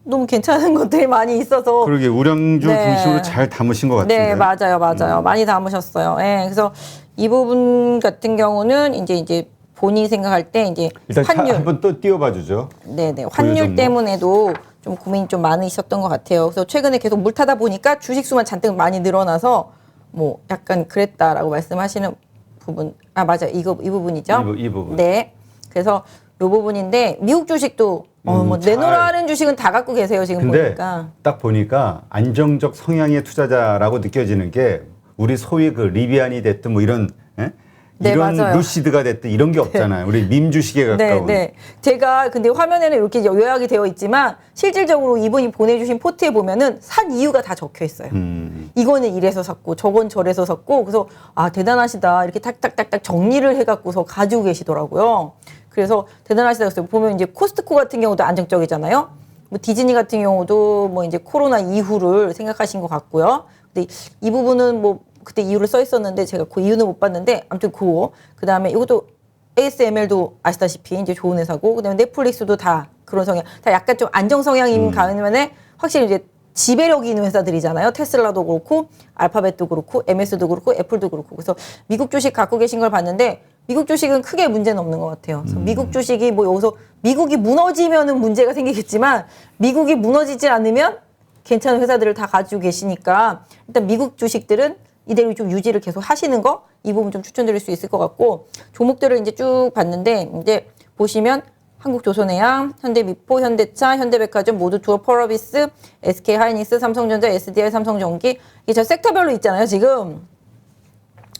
너무 괜찮은 것들이 많이 있어서. 그러게 우량주 네. 중심으로 잘 담으신 것 같은데. 네, 맞아요. 많이 담으셨어요. 네, 그래서 이 부분 같은 경우는 이제 본인이 생각할 때 이제 일단 환율. 한번 또 띄워봐 주죠. 네네. 환율 종목. 때문에도 좀 고민이 좀 많으셨던 것 같아요. 그래서 최근에 계속 물 타다 보니까 주식수만 잔뜩 많이 늘어나서 뭐 약간 그랬다라고 말씀하시는 부분. 아, 맞아요. 이 부분이죠. 이 부분. 네. 그래서 이 부분인데 미국 주식도 뭐 내놓으라 하는 주식은 다 갖고 계세요. 지금 근데 보니까. 딱 보니까 안정적 성향의 투자자라고 느껴지는 게 우리 소위 그 리비안이 됐든 뭐 이런 네, 이런 맞아요. 루시드가 됐든 이런 게 없잖아요. 우리 밈 주식에 네, 가까운. 네. 제가 근데 화면에는 이렇게 요약이 되어 있지만 실질적으로 이분이 보내주신 포트에 보면은 산 이유가 다 적혀 있어요. 이거는 이래서 샀고 저건 저래서 샀고 그래서 아 대단하시다 이렇게 탁탁탁탁 정리를 해갖고서 가지고 계시더라고요. 그래서 대단하시다 그랬어요. 보면 이제 코스트코 같은 경우도 안정적이잖아요. 뭐 디즈니 같은 경우도 뭐 이제 코로나 이후를 생각하신 것 같고요. 근데 이 부분은 뭐 그때 이유를 써 있었는데 제가 그 이유는 못 봤는데 아무튼 그 다음에 이것도 ASML도 아시다시피 이제 좋은 회사고 그다음에 넷플릭스도 다 그런 성향 다 약간 좀 안정 성향인 가면에 확실히 이제 지배력이 있는 회사들이잖아요. 테슬라도 그렇고 알파벳도 그렇고 MS도 그렇고 애플도 그렇고 그래서 미국 주식 갖고 계신 걸 봤는데 미국 주식은 크게 문제는 없는 것 같아요. 그래서 미국 주식이 뭐 여기서 미국이 무너지면은 문제가 생기겠지만 미국이 무너지지 않으면 괜찮은 회사들을 다 가지고 계시니까 일단 미국 주식들은 이대로 좀 유지를 계속 하시는 거 이 부분 좀 추천드릴 수 있을 것 같고 종목들을 이제 쭉 봤는데 이제 보시면 한국조선해양, 현대미포, 현대차, 현대백화점, 모두투어, 펄어비스, SK하이닉스, 삼성전자, SDI, 삼성전기 이게 저 섹터별로 있잖아요. 지금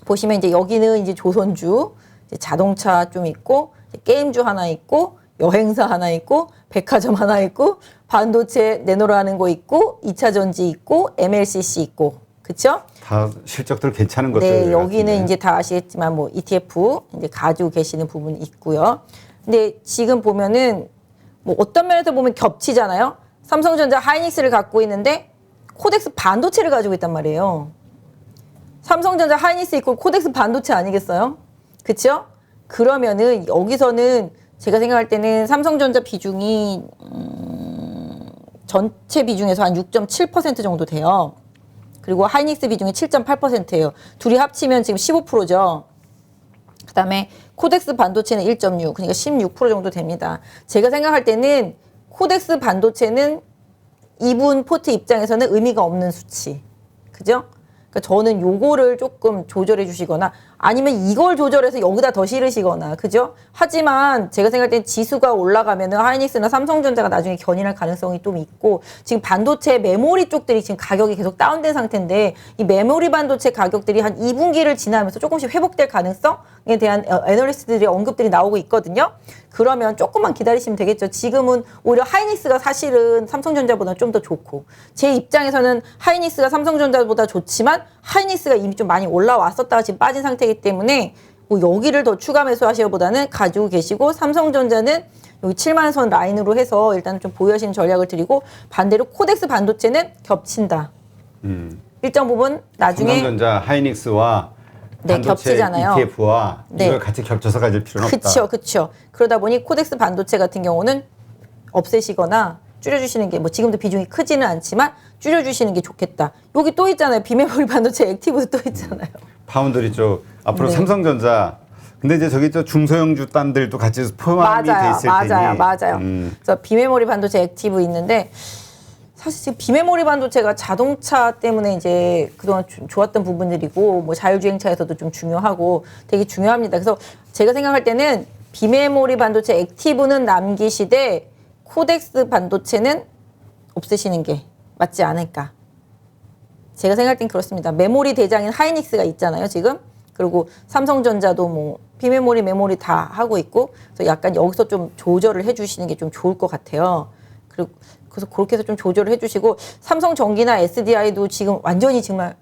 보시면 이제 여기는 이제 조선주, 이제 자동차 좀 있고 게임주 하나 있고 여행사 하나 있고 백화점 하나 있고 반도체 내놓으라 하는 거 있고 2차 전지 있고 MLCC 있고 그렇죠? 다 실적들 괜찮은 것들. 네, 여기는 같은데. 이제 다 아시겠지만 뭐 ETF 이제 가지고 계시는 부분이 있고요. 근데 지금 보면은 뭐 어떤 면에서 보면 겹치잖아요. 삼성전자 하이닉스를 갖고 있는데 코덱스 반도체를 가지고 있단 말이에요. 삼성전자 하이닉스 있고 코덱스 반도체 아니겠어요? 그렇죠? 그러면은 여기서는 제가 생각할 때는 삼성전자 비중이 전체 비중에서 한 6.7% 정도 돼요. 그리고 하이닉스 비중이 7.8%예요. 둘이 합치면 지금 15%죠. 그다음에 코덱스 반도체는 1.6, 그러니까 16% 정도 됩니다. 제가 생각할 때는 코덱스 반도체는 이분 포트 입장에서는 의미가 없는 수치. 그죠? 그러니까 저는 요거를 조금 조절해 주시거나 아니면 이걸 조절해서 여기다 더 실으시거나 그죠? 하지만 제가 생각할 땐 지수가 올라가면은 하이닉스나 삼성전자가 나중에 견인할 가능성이 좀 있고 지금 반도체 메모리 쪽들이 지금 가격이 계속 다운된 상태인데 이 메모리 반도체 가격들이 한 2분기를 지나면서 조금씩 회복될 가능성에 대한 애널리스트들의 언급들이 나오고 있거든요. 그러면 조금만 기다리시면 되겠죠. 지금은 오히려 하이닉스가 사실은 삼성전자보다 좀 더 좋고 제 입장에서는 하이닉스가 삼성전자보다 좋지만 하이닉스가 이미 좀 많이 올라왔었다가 지금 빠진 상태이기 때문에 뭐 여기를 더 추가 매수하시기보다는 가지고 계시고 삼성전자는 여기 7만 선 라인으로 해서 일단 좀 보유하시는 전략을 드리고 반대로 코덱스 반도체는 겹친다. 일정 부분 나중에 삼성전자 하이닉스와 네, 반도체 겹치잖아요. ETF와 네. 이걸 같이 겹쳐서 가질 필요는 없다. 그렇죠, 그렇죠. 그러다 보니 코덱스 반도체 같은 경우는 없애시거나 줄여주시는 게 뭐 지금도 비중이 크지는 않지만 줄여주시는 게 좋겠다. 여기 또 있잖아요. 비메모리 반도체 액티브도 또 있잖아요. 파운드리 쪽 앞으로 네. 삼성전자 근데 이제 저기 저 중소형주 딴들도 같이 포함이 돼 맞아요, 있을 테니. 맞아요. 그래서 비메모리 반도체 액티브 있는데 사실 지금 비메모리 반도체가 자동차 때문에 이제 그동안 좋았던 부분들이고 뭐 자율주행차에서도 좀 중요하고 되게 중요합니다. 그래서 제가 생각할 때는 비메모리 반도체 액티브는 남기시되 코덱스 반도체는 없애시는 게 맞지 않을까. 제가 생각할 땐 그렇습니다. 메모리 대장인 하이닉스가 있잖아요, 지금. 그리고 삼성전자도 뭐 비메모리, 메모리 다 하고 있고 그래서 약간 여기서 좀 조절을 해주시는 게 좀 좋을 것 같아요. 그리고 그래서 그렇게 해서 좀 조절을 해주시고 삼성전기나 SDI도 지금 완전히 정말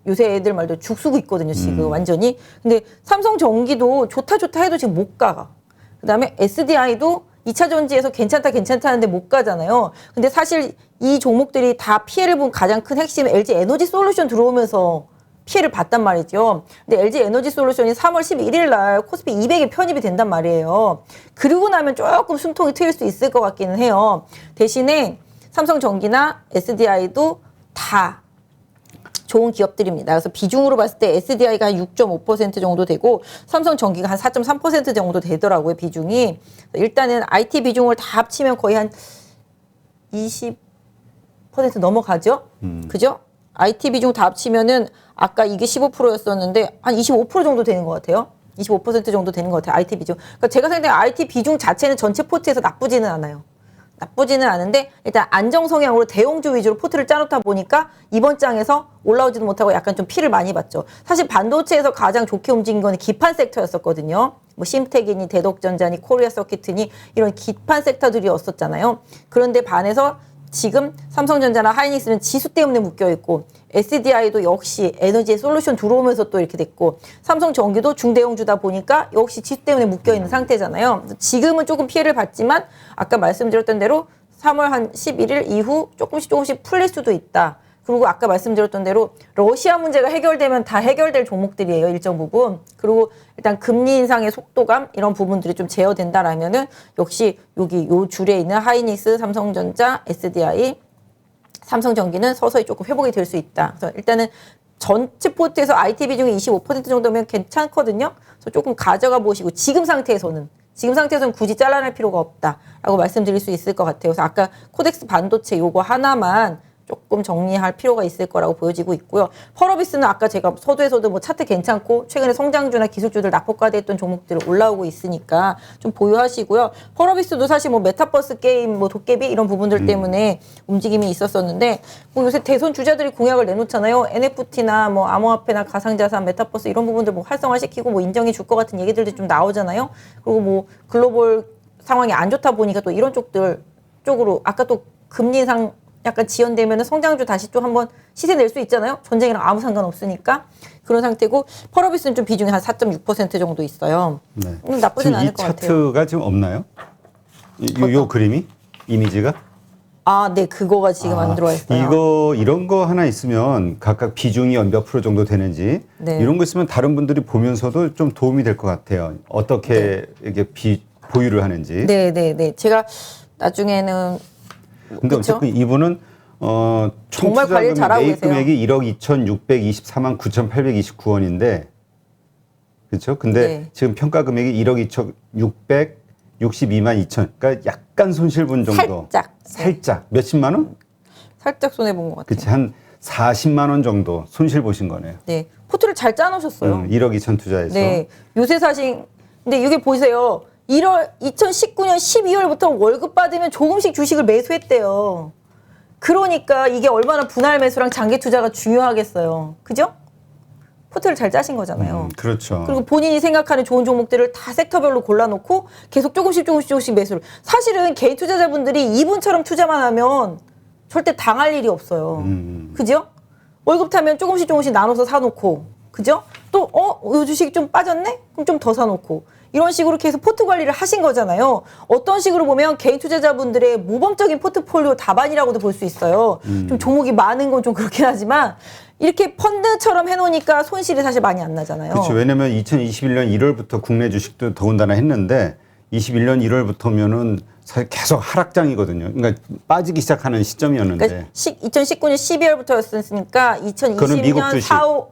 요새 애들 말도 죽쓰고 있거든요, 지금 완전히. 근데 삼성전기도 좋다 해도 지금 못 가. 그다음에 SDI도 2차 전지에서 괜찮다 하는데 못 가잖아요. 근데 사실 이 종목들이 다 피해를 본 가장 큰 핵심 LG 에너지 솔루션 들어오면서 피해를 봤단 말이죠. 근데 LG 에너지 솔루션이 3월 11일 날 코스피 200에 편입이 된단 말이에요. 그리고 나면 조금 숨통이 트일 수 있을 것 같기는 해요. 대신에 삼성전기나 SDI도 다 좋은 기업들입니다. 그래서 비중으로 봤을 때 SDI가 한 6.5% 정도 되고 삼성전기가 한 4.3% 정도 되더라고요, 비중이. 일단은 IT 비중을 다 합치면 거의 한 20% 넘어가죠? 그죠? IT 비중 다 합치면은 아까 이게 15%였었는데 한 25% 정도 되는 것 같아요. 25% 정도 되는 것 같아요. IT 비중. 그러니까 제가 생각하는 IT 비중 자체는 전체 포트에서 나쁘지는 않아요. 나쁘지는 않은데 일단 안정 성향으로 대형주 위주로 포트를 짜놓다 보니까 이번 장에서 올라오지도 못하고 약간 좀 피를 많이 봤죠. 사실 반도체에서 가장 좋게 움직인 건 기판 섹터였었거든요. 뭐 심텍이니 대덕전자니 코리아 서킷이니 이런 기판 섹터들이었었잖아요. 그런데 반해서 지금 삼성전자나 하이닉스는 지수 때문에 묶여있고 SDI도 역시 에너지 솔루션 들어오면서 또 이렇게 됐고 삼성전기도 중대형주다 보니까 역시 지수 때문에 묶여있는 상태잖아요. 지금은 조금 피해를 봤지만 아까 말씀드렸던 대로 3월 한 11일 이후 조금씩 풀릴 수도 있다. 그리고 아까 말씀드렸던 대로 러시아 문제가 해결되면 다 해결될 종목들이에요. 일정 부분. 그리고 일단 금리 인상의 속도감 이런 부분들이 좀 제어된다라면은 역시 여기 요 줄에 있는 하이닉스, 삼성전자, SDI, 삼성전기는 서서히 조금 회복이 될 수 있다. 그래서 일단은 전체 포트에서 IT 비중이 25% 정도면 괜찮거든요. 그래서 조금 가져가 보시고 지금 상태에서는 굳이 잘라낼 필요가 없다라고 말씀드릴 수 있을 것 같아요. 그래서 아까 코덱스 반도체 요거 하나만 조금 정리할 필요가 있을 거라고 보여지고 있고요. 펄어비스는 아까 제가 서두에서도 뭐 차트 괜찮고 최근에 성장주나 기술주들 낙폭과대했던 종목들 올라오고 있으니까 좀 보유하시고요. 펄어비스도 사실 뭐 메타버스 게임, 뭐 도깨비 이런 부분들 때문에 움직임이 있었었는데 뭐 요새 대선 주자들이 공약을 내놓잖아요. NFT나 뭐 암호화폐나 가상자산, 메타버스 이런 부분들 뭐 활성화시키고 뭐 인정해 줄 것 같은 얘기들도 좀 나오잖아요. 그리고 뭐 글로벌 상황이 안 좋다 보니까 또 이런 쪽으로 아까 또 금리 인상 약간 지연되면 성장주 다시 좀 한번 시세 낼 수 있잖아요. 전쟁이랑 아무 상관없으니까. 그런 상태고 펄어비스는 좀 비중이 한 4.6% 정도 있어요. 네. 나쁘진 않을 것 같아요. 이 차트가 지금 없나요? 요 그림이? 이미지가? 아, 네. 그거가 지금 안 들어와 있어요. 이런 거 하나 있으면 각각 비중이 몇 프로 정도 되는지 네. 이런 거 있으면 다른 분들이 보면서도 좀 도움이 될 것 같아요. 어떻게 이게 보유를 하는지. 네. 제가 나중에는 근데 그쵸? 어쨌든 이분은 정말 관리를 잘하고 매입 계세요. 금액이 1억 2,624만 9,829원인데 그렇죠? 근데 네. 지금 평가 금액이 1억 2,662만 2천. 그러니까 약간 손실분 정도. 살짝 몇십만 원? 살짝 손해 본 것 같아요. 그치 한 40만 원 정도 손실 보신 거네요. 네. 포트를 잘 짜놓으셨어요. 1억 2천 투자해서. 네. 요새 사실 근데 이게 보세요. 2019년 12월부터 월급 받으면 조금씩 주식을 매수했대요. 그러니까 이게 얼마나 분할 매수랑 장기 투자가 중요하겠어요. 그죠? 포트를 잘 짜신 거잖아요. 그렇죠. 그리고 본인이 생각하는 좋은 종목들을 다 섹터별로 골라놓고 계속 조금씩 매수를. 사실은 개인 투자자분들이 이분처럼 투자만 하면 절대 당할 일이 없어요. 그죠? 월급 타면 조금씩 나눠서 사놓고, 그죠? 또, 이 주식이 좀 빠졌네? 그럼 좀 더 사놓고. 이런 식으로 계속 포트 관리를 하신 거잖아요. 어떤 식으로 보면 개인 투자자분들의 모범적인 포트폴리오 답안이라고도 볼 수 있어요. 좀 종목이 많은 건 좀 그렇긴 하지만 이렇게 펀드처럼 해놓으니까 손실이 사실 많이 안 나잖아요. 그렇죠. 왜냐면 2021년 1월부터 국내 주식도 더군다나 했는데 21년 1월부터면은 사실 계속 하락장이거든요. 그러니까 빠지기 시작하는 시점이었는데. 그러니까 2019년 12월부터였으니까 그거는 미국 2020년 주식. 4, 5,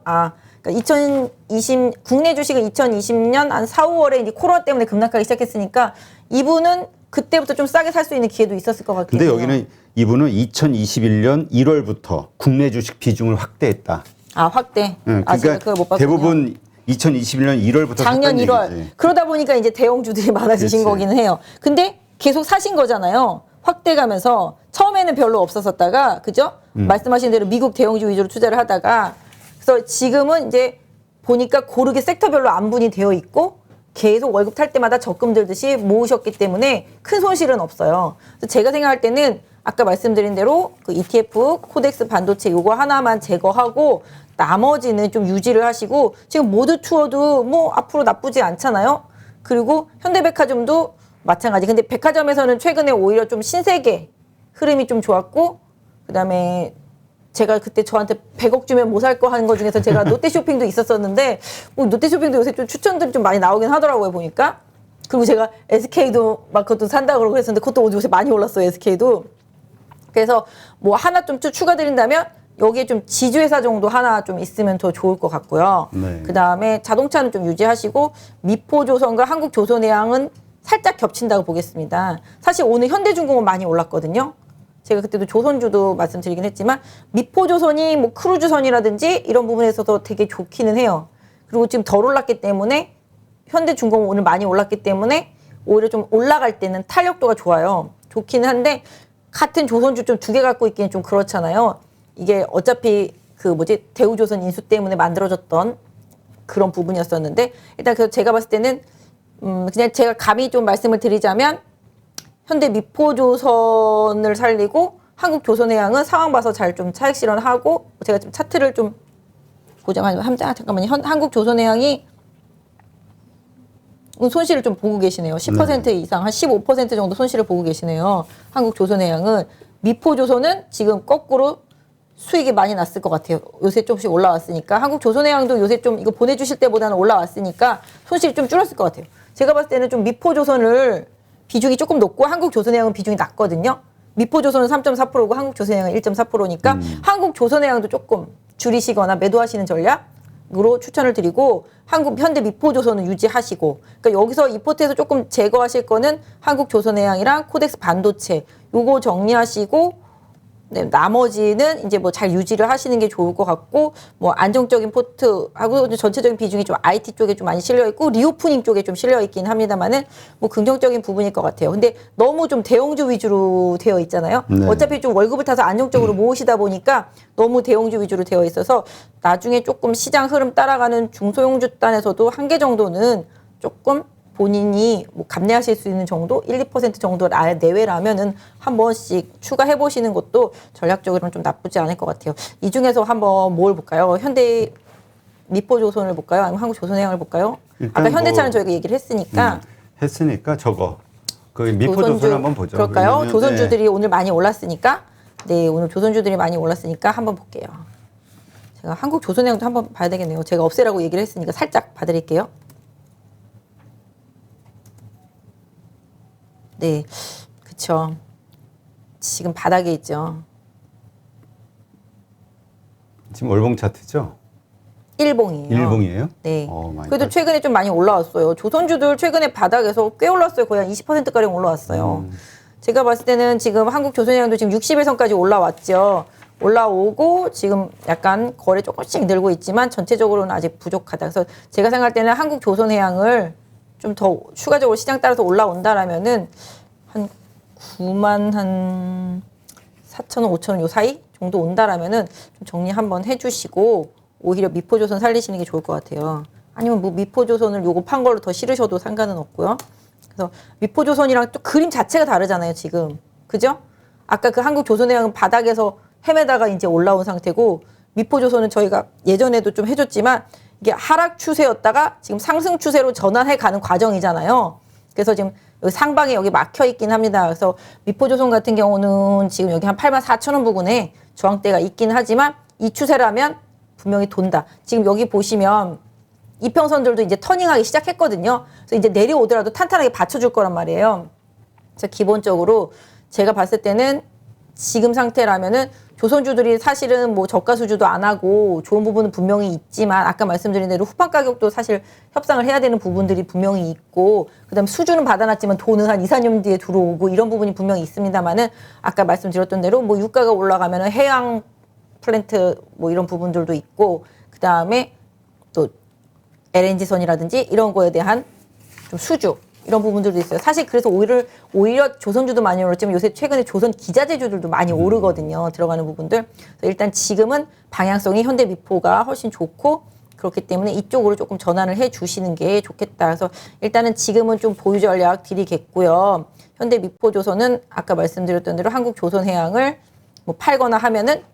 그러니까 국내 주식은 2020년 한 4, 5월에 이제 코로나 때문에 급락하기 시작했으니까 이분은 그때부터 좀 싸게 살 수 있는 기회도 있었을 것 같긴 해요. 근데 여기는 이분은 2021년 1월부터 국내 주식 비중을 확대했다. 확대. 응, 제가 그러니까 그걸 못 봤군요. 대부분 2021년 1월부터 작년 1월. 얘기지. 그러다 보니까 이제 대형주들이 많아지신 그렇지. 거기는 해요. 근데 계속 사신 거잖아요. 확대가면서 처음에는 별로 없었었다가 그죠? 말씀하신 대로 미국 대형주 위주로 투자를 하다가 그래서 지금은 이제 보니까 고르게 섹터별로 안분이 되어 있고 계속 월급 탈 때마다 적금 들듯이 모으셨기 때문에 큰 손실은 없어요. 그래서 제가 생각할 때는 아까 말씀드린 대로 그 ETF, 코덱스 반도체 요거 하나만 제거하고 나머지는 좀 유지를 하시고 지금 모드 투어도 뭐 앞으로 나쁘지 않잖아요. 그리고 현대백화점도 마찬가지. 근데 백화점에서는 최근에 오히려 좀 신세계 흐름이 좀 좋았고 그다음에 제가 그때 저한테 100억 주면 뭐 살 거 하는 거 중에서 제가 롯데쇼핑도 있었었는데 뭐 롯데쇼핑도 요새 좀 추천들이 좀 많이 나오긴 하더라고요 보니까. 그리고 제가 SK도 막 그것도 산다고 그러고 그랬었는데 그것도 요새 많이 올랐어요 SK도. 그래서 뭐 하나 좀 추가드린다면 여기에 좀 지주회사 정도 하나 좀 있으면 더 좋을 것 같고요. 네. 그다음에 자동차는 좀 유지하시고 미포조선과 한국조선해양은 살짝 겹친다고 보겠습니다. 사실 오늘 현대중공업 많이 올랐거든요. 제가 그때도 조선주도 말씀드리긴 했지만 미포조선이 뭐 크루즈선이라든지 이런 부분에서도 되게 좋기는 해요. 그리고 지금 덜 올랐기 때문에 현대중공업 오늘 많이 올랐기 때문에 오히려 좀 올라갈 때는 탄력도가 좋아요. 좋기는 한데 같은 조선주 좀 두 개 갖고 있기는 좀 그렇잖아요. 이게 어차피 대우조선 인수 때문에 만들어졌던 그런 부분이었었는데 일단 그래서 제가 봤을 때는 그냥 제가 감히 좀 말씀을 드리자면 현대 미포조선을 살리고 한국조선해양은 상황 봐서 잘 좀 차익 실현하고 제가 좀 차트를 좀 보자마자 잠깐만요. 한국조선해양이 손실을 좀 보고 계시네요. 10% 이상 한 15% 정도 손실을 보고 계시네요. 한국조선해양은 미포조선은 지금 거꾸로 수익이 많이 났을 것 같아요. 요새 조금씩 올라왔으니까 한국조선해양도 요새 좀 이거 보내주실 때보다는 올라왔으니까 손실이 좀 줄었을 것 같아요. 제가 봤을 때는 좀 미포조선을 비중이 조금 높고 한국조선해양은 비중이 낮거든요. 미포조선은 3.4%고 한국조선해양은 1.4%니까 한국조선해양도 조금 줄이시거나 매도하시는 전략으로 추천을 드리고 현대 미포조선은 유지하시고 그러니까 여기서 이 포트에서 조금 제거하실 거는 한국조선해양이랑 코덱스 반도체 요거 정리하시고 네, 나머지는 이제 뭐 잘 유지를 하시는 게 좋을 것 같고, 뭐 안정적인 포트하고 전체적인 비중이 좀 IT 쪽에 좀 많이 실려 있고, 리오프닝 쪽에 좀 실려 있긴 합니다만은 뭐 긍정적인 부분일 것 같아요. 근데 너무 좀 대형주 위주로 되어 있잖아요. 네. 어차피 좀 월급을 타서 안정적으로 모으시다 보니까 너무 대형주 위주로 되어 있어서 나중에 조금 시장 흐름 따라가는 중소형주 단에서도 한 개 정도는 조금 본인이 뭐 감내하실 수 있는 정도 1, 2% 정도 내외라면은 한 번씩 추가해 보시는 것도 전략적으로는 좀 나쁘지 않을 것 같아요. 이 중에서 한번 뭘 볼까요? 현대 미포조선을 볼까요? 아니면 한국조선해양을 볼까요? 아까 현대차는 저희가 얘기를 했으니까 저거 그 미포조선 한번 보죠. 그럴까요? 조선주들이 오늘 많이 올랐으니까 네 오늘 조선주들이 많이 올랐으니까 한번 볼게요. 제가 한국조선해양도 한번 봐야 되겠네요. 제가 없애라고 얘기를 했으니까 살짝 봐드릴게요. 네, 그쵸. 지금 바닥에 있죠. 지금 월봉 차트죠? 일봉이에요. 일봉이에요? 네. 마이 그래도 갓. 최근에 좀 많이 올라왔어요. 조선주들 최근에 바닥에서 꽤 올랐어요. 거의 한 20%가량 올라왔어요. 제가 봤을 때는 지금 한국조선해양도 지금 60일선까지 올라왔죠. 올라오고 지금 약간 거래 조금씩 늘고 있지만 전체적으로는 아직 부족하다. 그래서 제가 생각할 때는 한국조선해양을 좀 더 추가적으로 시장 따라서 올라온다라면은 한 9만 한 4,000원, 5,000원 요 사이 정도 온다라면은 좀 정리 한번 해주시고 오히려 미포조선 살리시는 게 좋을 것 같아요. 아니면 뭐 미포조선을 요거 판 걸로 더 실으셔도 상관은 없고요. 그래서 미포조선이랑 또 그림 자체가 다르잖아요, 지금. 그죠? 아까 그 한국조선해양은 바닥에서 헤매다가 이제 올라온 상태고 미포조선은 저희가 예전에도 좀 해줬지만 이게 하락 추세였다가 지금 상승 추세로 전환해 가는 과정이잖아요. 그래서 지금 여기 상방에 여기 막혀 있긴 합니다. 그래서 미포조선 같은 경우는 지금 여기 한 84,000원 부근에 저항대가 있긴 하지만 이 추세라면 분명히 돈다. 지금 여기 보시면 이평선들도 이제 터닝하기 시작했거든요. 그래서 이제 내려오더라도 탄탄하게 받쳐줄 거란 말이에요. 그래서 기본적으로 제가 봤을 때는 지금 상태라면은 조선주들이 사실은 뭐 저가 수주도 안 하고 좋은 부분은 분명히 있지만 아까 말씀드린 대로 후반 가격도 사실 협상을 해야 되는 부분들이 분명히 있고 그다음에 수주는 받아놨지만 돈은 한 2, 4년 뒤에 들어오고 이런 부분이 분명히 있습니다만은 아까 말씀드렸던 대로 뭐 유가가 올라가면은 해양 플랜트 뭐 이런 부분들도 있고 그다음에 또 LNG선이라든지 이런 거에 대한 좀 수주 이런 부분들도 있어요. 사실 그래서 오히려 조선주도 많이 오르지만 요새 최근에 조선 기자재주들도 많이 오르거든요. 들어가는 부분들. 그래서 일단 지금은 방향성이 현대미포가 훨씬 좋고 그렇기 때문에 이쪽으로 조금 전환을 해 주시는 게 좋겠다. 그래서 일단은 지금은 좀 보유 전략 드리겠고요. 현대미포조선은 아까 말씀드렸던 대로 한국조선해양을 뭐 팔거나 하면은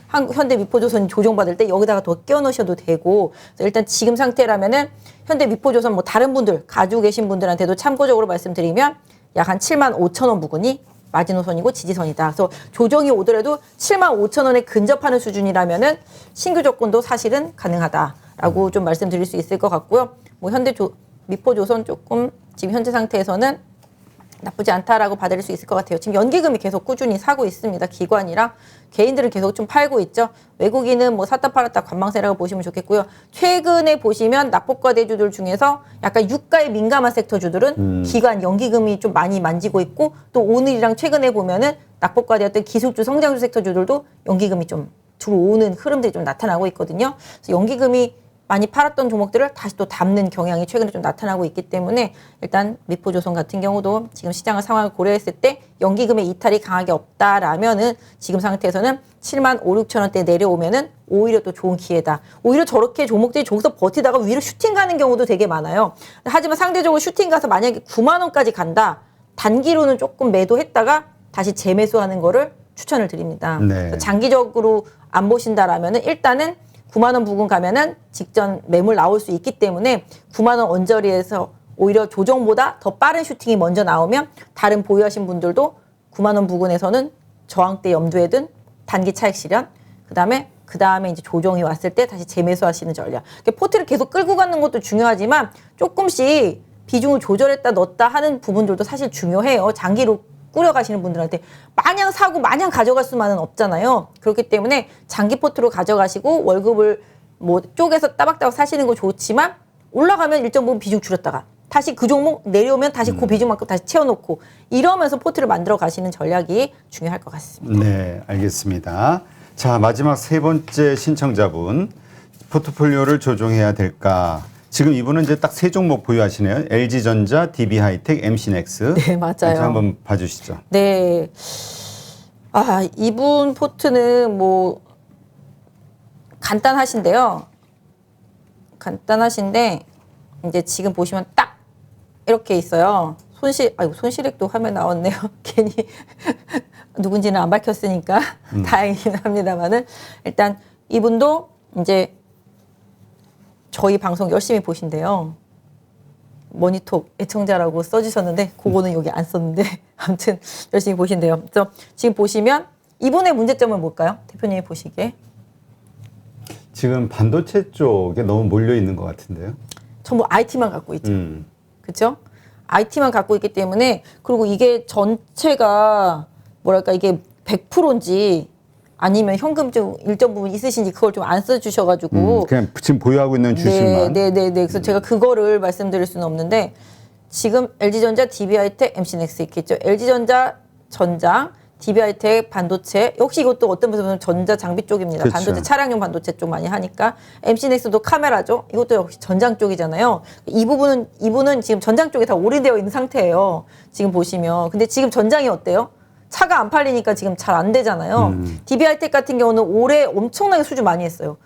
현대미포조선이 조정받을 때 여기다가 더 끼워 넣으셔도 되고 그래서 일단 지금 상태라면은 현대미포조선 뭐 다른 분들 가지고 계신 분들한테도 참고적으로 말씀드리면 약 한 75,000원 부근이 마지노선이고 지지선이다. 그래서 조정이 오더라도 75,000원에 근접하는 수준이라면은 신규 조건도 사실은 가능하다라고 좀 말씀드릴 수 있을 것 같고요. 뭐 미포조선 조금 지금 현재 상태에서는 나쁘지 않다라고 받아들일 수 있을 것 같아요. 지금 연기금이 계속 꾸준히 사고 있습니다. 기관이랑 개인들은 계속 좀 팔고 있죠. 외국인은 뭐 샀다 팔았다 관망세라고 보시면 좋겠고요. 최근에 보시면 낙폭과대주들 중에서 약간 유가에 민감한 섹터주들은 기관 연기금이 좀 많이 만지고 있고 또 오늘이랑 최근에 보면은 낙폭과대였던 기술주 성장주 섹터주들도 연기금이 좀 들어오는 흐름들이 좀 나타나고 있거든요. 그래서 연기금이 많이 팔았던 종목들을 다시 또 담는 경향이 최근에 좀 나타나고 있기 때문에 일단 미포조선 같은 경우도 지금 시장의 상황을 고려했을 때 연기금의 이탈이 강하게 없다라면은 지금 상태에서는 7만 5, 6천 원대 내려오면은 오히려 또 좋은 기회다. 오히려 저렇게 종목들이 저기서 버티다가 위로 슈팅 가는 경우도 되게 많아요. 하지만 상대적으로 슈팅 가서 만약에 9만 원까지 간다. 단기로는 조금 매도했다가 다시 재매수하는 거를 추천을 드립니다. 네. 장기적으로 안 보신다라면은 일단은 9만 원 부근 가면은 직전 매물 나올 수 있기 때문에 9만 원 언저리에서 오히려 조정보다 더 빠른 슈팅이 먼저 나오면 다른 보유하신 분들도 9만 원 부근에서는 저항대 염두에 둔 단기 차익 실현, 그다음에 이제 조정이 왔을 때 다시 재매수하시는 전략. 포트를 계속 끌고 가는 것도 중요하지만 조금씩 비중을 조절했다 넣었다 하는 부분들도 사실 중요해요. 장기로 꾸려가시는 분들한테 마냥 사고 마냥 가져갈 수만은 없잖아요. 그렇기 때문에 장기 포트로 가져가시고 월급을 뭐 쪼개서 따박따박 사시는 거 좋지만 올라가면 일정 부분 비중 줄였다가 다시 그 종목 내려오면 다시 그 비중만큼 다시 채워놓고 이러면서 포트를 만들어 가시는 전략이 중요할 것 같습니다. 네, 알겠습니다. 자, 마지막 세 번째 신청자분. 포트폴리오를 조정해야 될까? 지금 이분은 이제 딱 세 종목 보유하시네요. LG전자, DB하이텍, MC넥스. 네, 맞아요. 한번 봐주시죠. 네. 아, 이분 포트는 뭐 간단하신데요. 간단하신데 이제 지금 보시면 딱 이렇게 있어요. 손실액도 화면 나왔네요. 괜히 누군지는 안 밝혔으니까 다행이긴 합니다만은 일단 이분도 이제 저희 방송 열심히 보신대요. 머니톡 애청자라고 써주셨는데 그거는 여기 안 썼는데 아무튼 열심히 보신대요. 그래서 지금 보시면 이분의 문제점은 뭘까요? 대표님이 보시기에. 지금 반도체 쪽에 너무 몰려 있는 것 같은데요. 전부 IT만 갖고 있죠. 그렇죠? IT만 갖고 있기 때문에 그리고 이게 전체가 뭐랄까 이게 100%인지 아니면 현금증 일정 부분 있으신지 그걸 좀 안 써주셔가지고 그냥 지금 보유하고 있는 주식만. 네. 그래서 제가 그거를 말씀드릴 수는 없는데 지금 LG전자, DB하이텍, MC넥스 있겠죠. LG전자 전장, DB하이텍 반도체 역시 이것도 어떤 부분은 전자 장비 쪽입니다. 그렇죠. 반도체 차량용 반도체 쪽 많이 하니까 MC넥스도 카메라죠. 이것도 역시 전장 쪽이잖아요. 이분은 지금 전장 쪽에 다 올인되어 있는 상태예요. 지금 보시면 근데 지금 전장이 어때요? 차가 안 팔리니까 지금 잘 안 되잖아요. DB하이텍 같은 경우는 올해 엄청나게 수주 많이 했어요.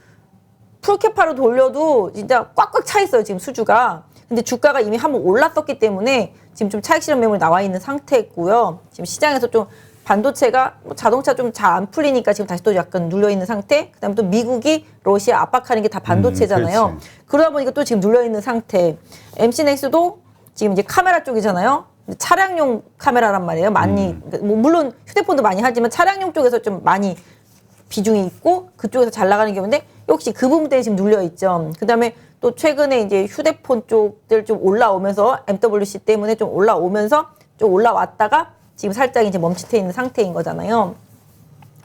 풀캐파로 돌려도 진짜 꽉꽉 차 있어요, 지금 수주가. 근데 주가가 이미 한번 올랐었기 때문에 지금 좀 차익 실현 매물 나와 있는 상태고요. 지금 시장에서 좀 반도체가 뭐 자동차 좀 잘 안 풀리니까 지금 다시 또 약간 눌려 있는 상태. 그다음에 또 미국이 러시아 압박하는 게 다 반도체잖아요. 그러다 보니까 또 지금 눌려 있는 상태. MC넥스도 지금 이제 카메라 쪽이잖아요. 차량용 카메라란 말이에요. 많이 뭐 물론 휴대폰도 많이 하지만 차량용 쪽에서 좀 많이 비중이 있고 그쪽에서 잘 나가는 경우인데 역시 그 부분들이 지금 눌려 있죠. 그다음에 또 최근에 이제 휴대폰 쪽들 좀 올라오면서 MWC 때문에 좀 올라오면서 좀 올라왔다가 지금 살짝 이제 멈칫해 있는 상태인 거잖아요.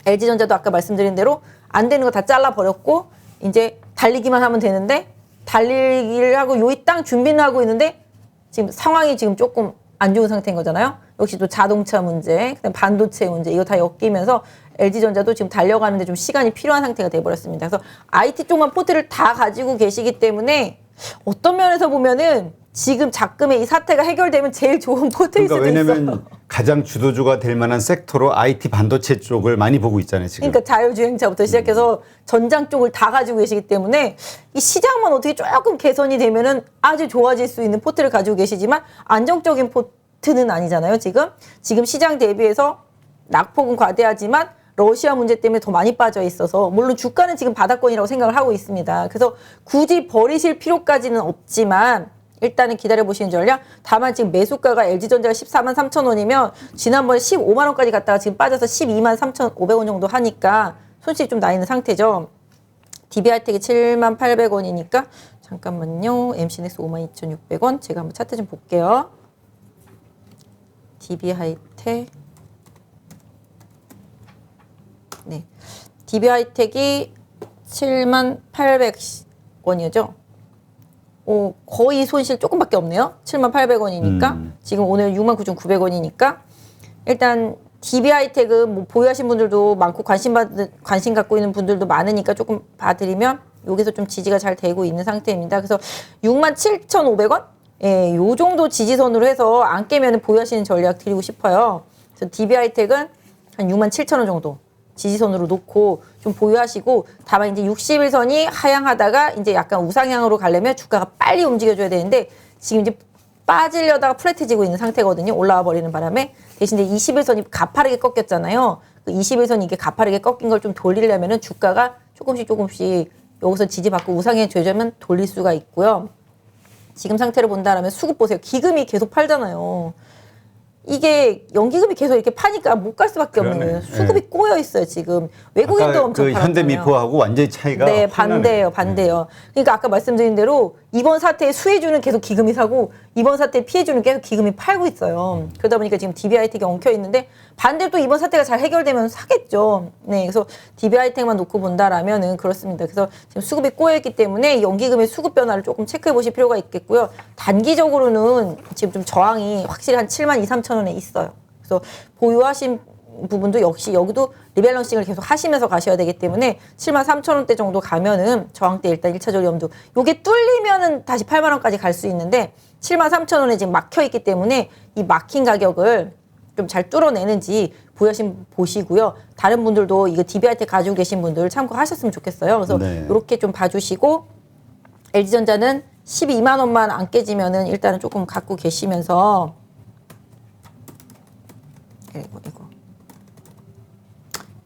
LG전자도 아까 말씀드린 대로 안 되는 거 다 잘라 버렸고 이제 달리기만 하면 되는데 달리기를 하고 요이 땅 준비는 하고 있는데 지금 상황이 지금 조금 안 좋은 상태인 거잖아요. 역시 또 자동차 문제, 그다음 반도체 문제 이거 다 엮이면서 LG전자도 지금 달려가는데 좀 시간이 필요한 상태가 돼버렸습니다. 그래서 IT 쪽만 포트를 다 가지고 계시기 때문에 어떤 면에서 보면은 지금 작금의 이 사태가 해결되면 제일 좋은 포트일 수도 있어요. 왜냐면 가장 주도주가 될 만한 섹터로 IT 반도체 쪽을 많이 보고 있잖아요, 지금. 그러니까 자율주행차부터 시작해서 전장 쪽을 다 가지고 계시기 때문에 이 시장만 어떻게 조금 개선이 되면은 아주 좋아질 수 있는 포트를 가지고 계시지만 안정적인 포트는 아니잖아요, 지금. 지금 시장 대비해서 낙폭은 과대하지만 러시아 문제 때문에 더 많이 빠져 있어서 물론 주가는 지금 바닥권이라고 생각을 하고 있습니다. 그래서 굳이 버리실 필요까지는 없지만 일단은 기다려보시는 전략. 다만 지금 매수가가 LG전자가 14만 3천 원이면 지난번에 15만 원까지 갔다가 지금 빠져서 12만 3,500원 정도 하니까 손실이 좀 나 있는 상태죠. DB하이텍이 7만 800원이니까 잠깐만요. MC넥스 52,600원. 제가 한번 차트 좀 볼게요. DB 하이텍. 네. DB 하이텍이 78,800원이죠. 거의 손실 조금밖에 없네요. 78,800원이니까. 지금 오늘 69,900원이니까. 일단 DB 하이텍은 뭐 보유하신 분들도 많고 관심 갖고 있는 분들도 많으니까 조금 봐드리면 여기서 좀 지지가 잘 되고 있는 상태입니다. 그래서 67,500원? 예, 요 정도 지지선으로 해서 안 깨면 보유하시는 전략 드리고 싶어요. 그래서 DB 하이텍은 한 67,000원 정도 지지선으로 놓고 좀 보유하시고, 다만 이제 60일선이 하향하다가 이제 약간 우상향으로 가려면 주가가 빨리 움직여줘야 되는데 지금 이제 빠지려다가 플랫해지고 있는 상태거든요. 올라와 버리는 바람에. 대신 이제 21선이 가파르게 꺾였잖아요. 그 21선이 이게 가파르게 꺾인 걸 좀 돌리려면은 주가가 조금씩 여기서 지지받고 우상향 조절하면 돌릴 수가 있고요. 지금 상태를 본다라면 수급 보세요. 기금이 계속 팔잖아요. 이게 연기금이 계속 이렇게 파니까 못 갈 수밖에 없는 거예요. 수급이 네. 꼬여 있어요, 지금. 외국인도 엄청 팔았잖아요. 현대미포하고 완전히 차이가 네, 확 반대예요. 그러니까 아까 말씀드린 대로 이번 사태에 수혜주는 계속 기금이 사고 이번 사태에 피해주는 계속 기금이 팔고 있어요. 그러다 보니까 지금 DB 하이텍이 엉켜 있는데 반대로 또 이번 사태가 잘 해결되면 사겠죠. 네, 그래서 DB 하이텍만 놓고 본다라면은 그렇습니다. 그래서 지금 수급이 꼬여 있기 때문에 연기금의 수급 변화를 조금 체크해 보실 필요가 있겠고요. 단기적으로는 지금 좀 저항이 확실히 한 72,000~73,000원에 있어요. 그래서 보유하신 부분도 역시 여기도 리밸런싱을 계속 하시면서 가셔야 되기 때문에 73,000원대 정도 가면은 저항대 일단 1차적으로 염두. 요게 뚫리면은 다시 80,000원까지 갈 수 있는데 73,000원에 지금 막혀 있기 때문에 이 막힌 가격을 좀 잘 뚫어내는지 보유하신 보시고요. 다른 분들도 이거 DB 하이텍 가지고 계신 분들 참고하셨으면 좋겠어요. 그래서 네. 이렇게 좀 봐주시고, LG전자는 12만 원만 안 깨지면은 일단은 조금 갖고 계시면서, 이거.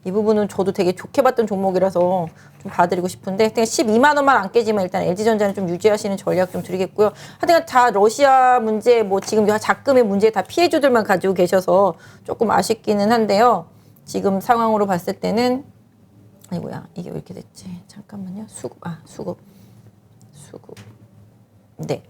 이 부분은 저도 되게 좋게 봤던 종목이라서 좀 봐드리고 싶은데, 그냥 12만 원만 안 깨지면 일단 LG전자는 좀 유지하시는 전략 좀 드리겠고요. 하여튼 다 러시아 문제, 뭐 지금 작금의 문제 다 피해주들만 가지고 계셔서 조금 아쉽기는 한데요. 지금 상황으로 봤을 때는, 아이고야, 이게 왜 이렇게 됐지? 잠깐만요. 수급. 네.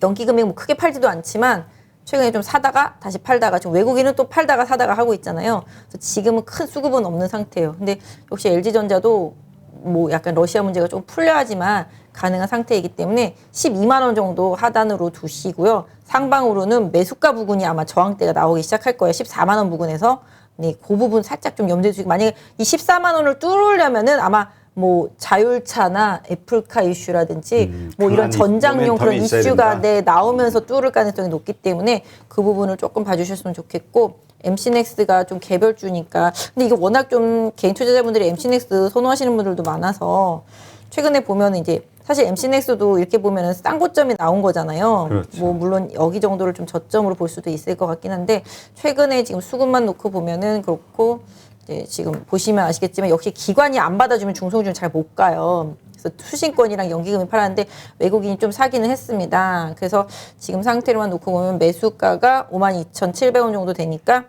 연기금이 뭐 크게 팔지도 않지만 최근에 좀 사다가 다시 팔다가, 지금 외국인은 또 팔다가 사다가 하고 있잖아요. 그래서 지금은 큰 수급은 없는 상태예요. 근데 역시 LG전자도 뭐 약간 러시아 문제가 좀 풀려야지만 가능한 상태이기 때문에 12만 원 정도 하단으로 두시고요. 상방으로는 매수가 부근이 아마 저항대가 나오기 시작할 거예요. 14만 원 부근에서. 네, 그 부분 살짝 좀 염두에 두시고, 만약에 이 14만 원을 뚫으려면은 아마 뭐 자율차나 애플카 이슈라든지 뭐 이런 전장용 그런 이슈가 나오면서 뚫을 가능성이 높기 때문에 그 부분을 조금 봐주셨으면 좋겠고, MC넥스가 좀 개별주니까. 근데 이게 워낙 좀 개인 투자자분들이 MC넥스 선호하시는 분들도 많아서 최근에 보면 이제 사실 MC넥스도 이렇게 보면은 싼 고점이 나온 거잖아요. 그렇죠. 뭐 물론 여기 정도를 좀 저점으로 볼 수도 있을 것 같긴 한데, 최근에 지금 수급만 놓고 보면은 그렇고, 이제 지금 보시면 아시겠지만 역시 기관이 안 받아주면 중소기업은 잘 못 가요. 그래서 수신권이랑 연기금이 팔았는데 외국인이 좀 사기는 했습니다. 그래서 지금 상태로만 놓고 보면 매수가가 52,700원 정도 되니까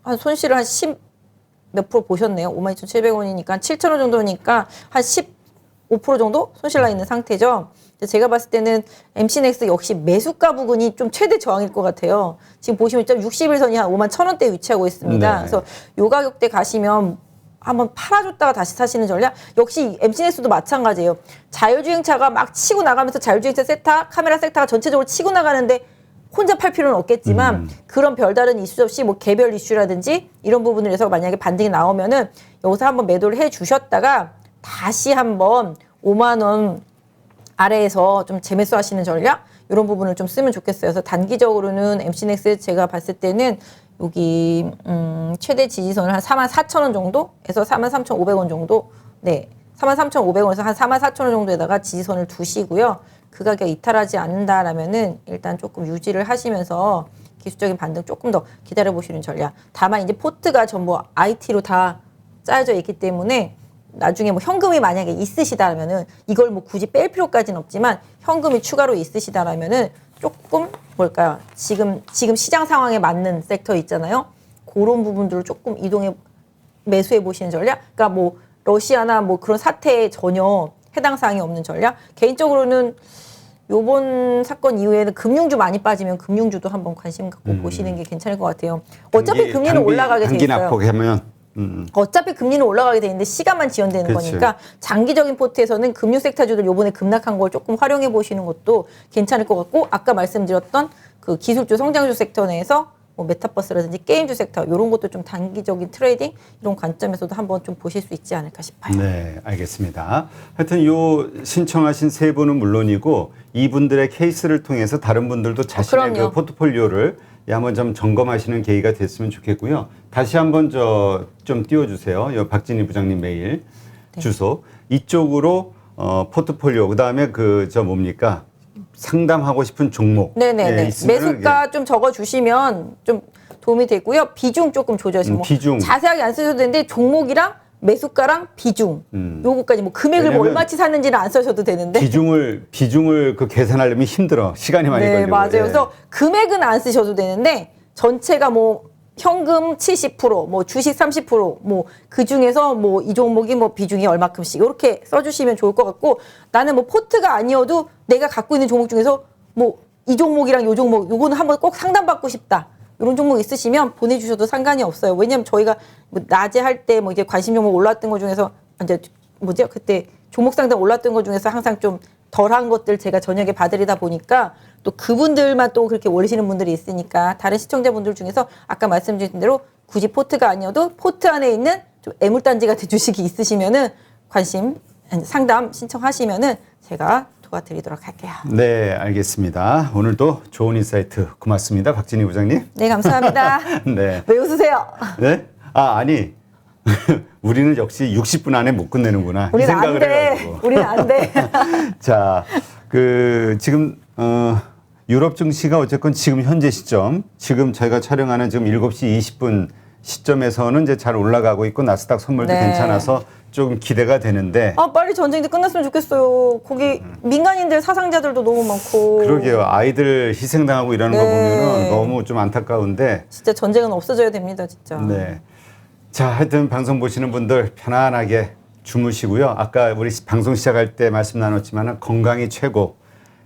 한 손실을 한 10 몇 프로 보셨네요. 52,700원이니까 7,000원 정도니까 한 15% 정도 손실 나 있는 상태죠. 제가 봤을 때는 MC넥스 역시 매수가 부근이 좀 최대 저항일 것 같아요. 지금 보시면 60일선이 한 51,000원대에 위치하고 있습니다. 네. 그래서 요 가격대 가시면 한번 팔아줬다가 다시 사시는 전략. 역시 MC넥스도 마찬가지예요. 자율주행차가 막 치고 나가면서 자율주행차 섹터, 카메라 섹터가 전체적으로 치고 나가는데 혼자 팔 필요는 없겠지만 그런 별다른 이슈 없이 뭐 개별 이슈라든지 이런 부분을 해서 만약에 반등이 나오면은 여기서 한번 매도를 해 주셨다가 다시 한번 5만 원 아래에서 좀 재매수 하시는 전략, 이런 부분을 좀 쓰면 좋겠어요. 그래서 단기적으로는 MC넥스 제가 봤을 때는 여기 최대 지지선을 한 44,000원 정도에서 43,500원 정도, 네, 43,500원에서 한 44,000원 정도에다가 지지선을 두시고요. 그 가격 이탈하지 않는다라면은 일단 조금 유지를 하시면서 기술적인 반등 조금 더 기다려 보시는 전략. 다만 이제 포트가 전부 IT로 다 짜여져 있기 때문에 나중에 뭐 현금이 만약에 있으시다라면은 이걸 뭐 굳이 뺄 필요까지는 없지만 현금이 추가로 있으시다라면은 조금 뭘까요? 지금 시장 상황에 맞는 섹터 있잖아요. 그런 부분들을 조금 이동해 매수해 보시는 전략. 그러니까 뭐 러시아나 뭐 그런 사태에 전혀 해당 사항이 없는 전략. 개인적으로는 요번 사건 이후에는 금융주 많이 빠지면 금융주도 한번 관심 갖고 보시는 게 괜찮을 것 같아요. 어차피 금리는 올라가게 돼 단기 있어요. 낙폭하면 어차피 금리는 올라가게 돼 있는데 시간만 지연되는 그치. 거니까 장기적인 포트에서는 금융 섹터주들 요번에 급락한 걸 조금 활용해 보시는 것도 괜찮을 것 같고 아까 말씀드렸던 그 기술주 성장주 섹터 내에서 뭐 메타버스라든지 게임주 섹터 이런 것도 좀 단기적인 트레이딩 이런 관점에서도 한번 좀 보실 수 있지 않을까 싶어요. 네, 알겠습니다. 하여튼 요 신청하신 세 분은 물론이고 이분들의 케이스를 통해서 다른 분들도 자신의 그럼요. 그 포트폴리오를 한번 좀 점검하시는 계기가 됐으면 좋겠고요. 다시 한번 좀 띄워주세요. 요 박진희 부장님 메일 주소 이쪽으로 포트폴리오 그다음에 뭡니까? 상담하고 싶은 종목. 네네네. 예, 있으면은 매수가 좀 적어주시면 좀 도움이 되고요. 비중 조금 조절하시면 뭐 비중. 자세하게 안 쓰셔도 되는데 종목이랑 매수가랑 비중 요거까지 뭐 금액을 뭐 왜냐면 얼마치 샀는지는 안 쓰셔도 되는데 비중을 그 계산하려면 힘들어. 시간이 많이 네, 걸리고. 맞아요. 예. 그래서 금액은 안 쓰셔도 되는데 전체가 뭐 현금 70%, 뭐 주식 30%, 뭐 그 중에서 뭐 이 종목이 뭐 비중이 얼마큼씩 이렇게 써주시면 좋을 것 같고 나는 뭐 포트가 아니어도 내가 갖고 있는 종목 중에서 뭐 이 종목이랑 요 종목 요거는 한번 꼭 상담받고 싶다. 이런 종목 있으시면 보내주셔도 상관이 없어요. 왜냐면 저희가 뭐 낮에 할 때 뭐 이게 관심 종목 올랐던 것 중에서 이제 뭐죠? 그때 종목 상담 올랐던 것 중에서 항상 좀 덜한 것들 제가 저녁에 봐드리다 보니까 또 그분들만 또 그렇게 올리시는 분들이 있으니까 다른 시청자분들 중에서 아까 말씀드린 대로 굳이 포트가 아니어도 포트 안에 있는 좀 애물단지 같은 주식이 있으시면은 관심 상담 신청하시면은 제가 도와드리도록 할게요. 네, 알겠습니다. 오늘도 좋은 인사이트 고맙습니다. 박진희 부장님. 네, 감사합니다. 네. 왜 웃으세요? 네? 아니. 우리는 역시 60분 안에 못 끝내는구나. 이 우리는 안 생각을 돼. 해가지고. 우리는 안 돼. 자, 지금 유럽 증시가 어쨌건 지금 현재 시점, 지금 저희가 촬영하는 지금 7시 20분 시점에서는 이제 잘 올라가고 있고 나스닥 선물도 네. 괜찮아서 조금 기대가 되는데. 아, 빨리 전쟁이 끝났으면 좋겠어요. 거기 민간인들 사상자들도 너무 많고. 그러게요. 아이들 희생당하고 이러는 거 네. 보면은 너무 좀 안타까운데. 진짜 전쟁은 없어져야 됩니다, 진짜. 네. 자, 하여튼 방송 보시는 분들 편안하게 주무시고요. 아까 우리 방송 시작할 때 말씀 나눴지만 건강이 최고.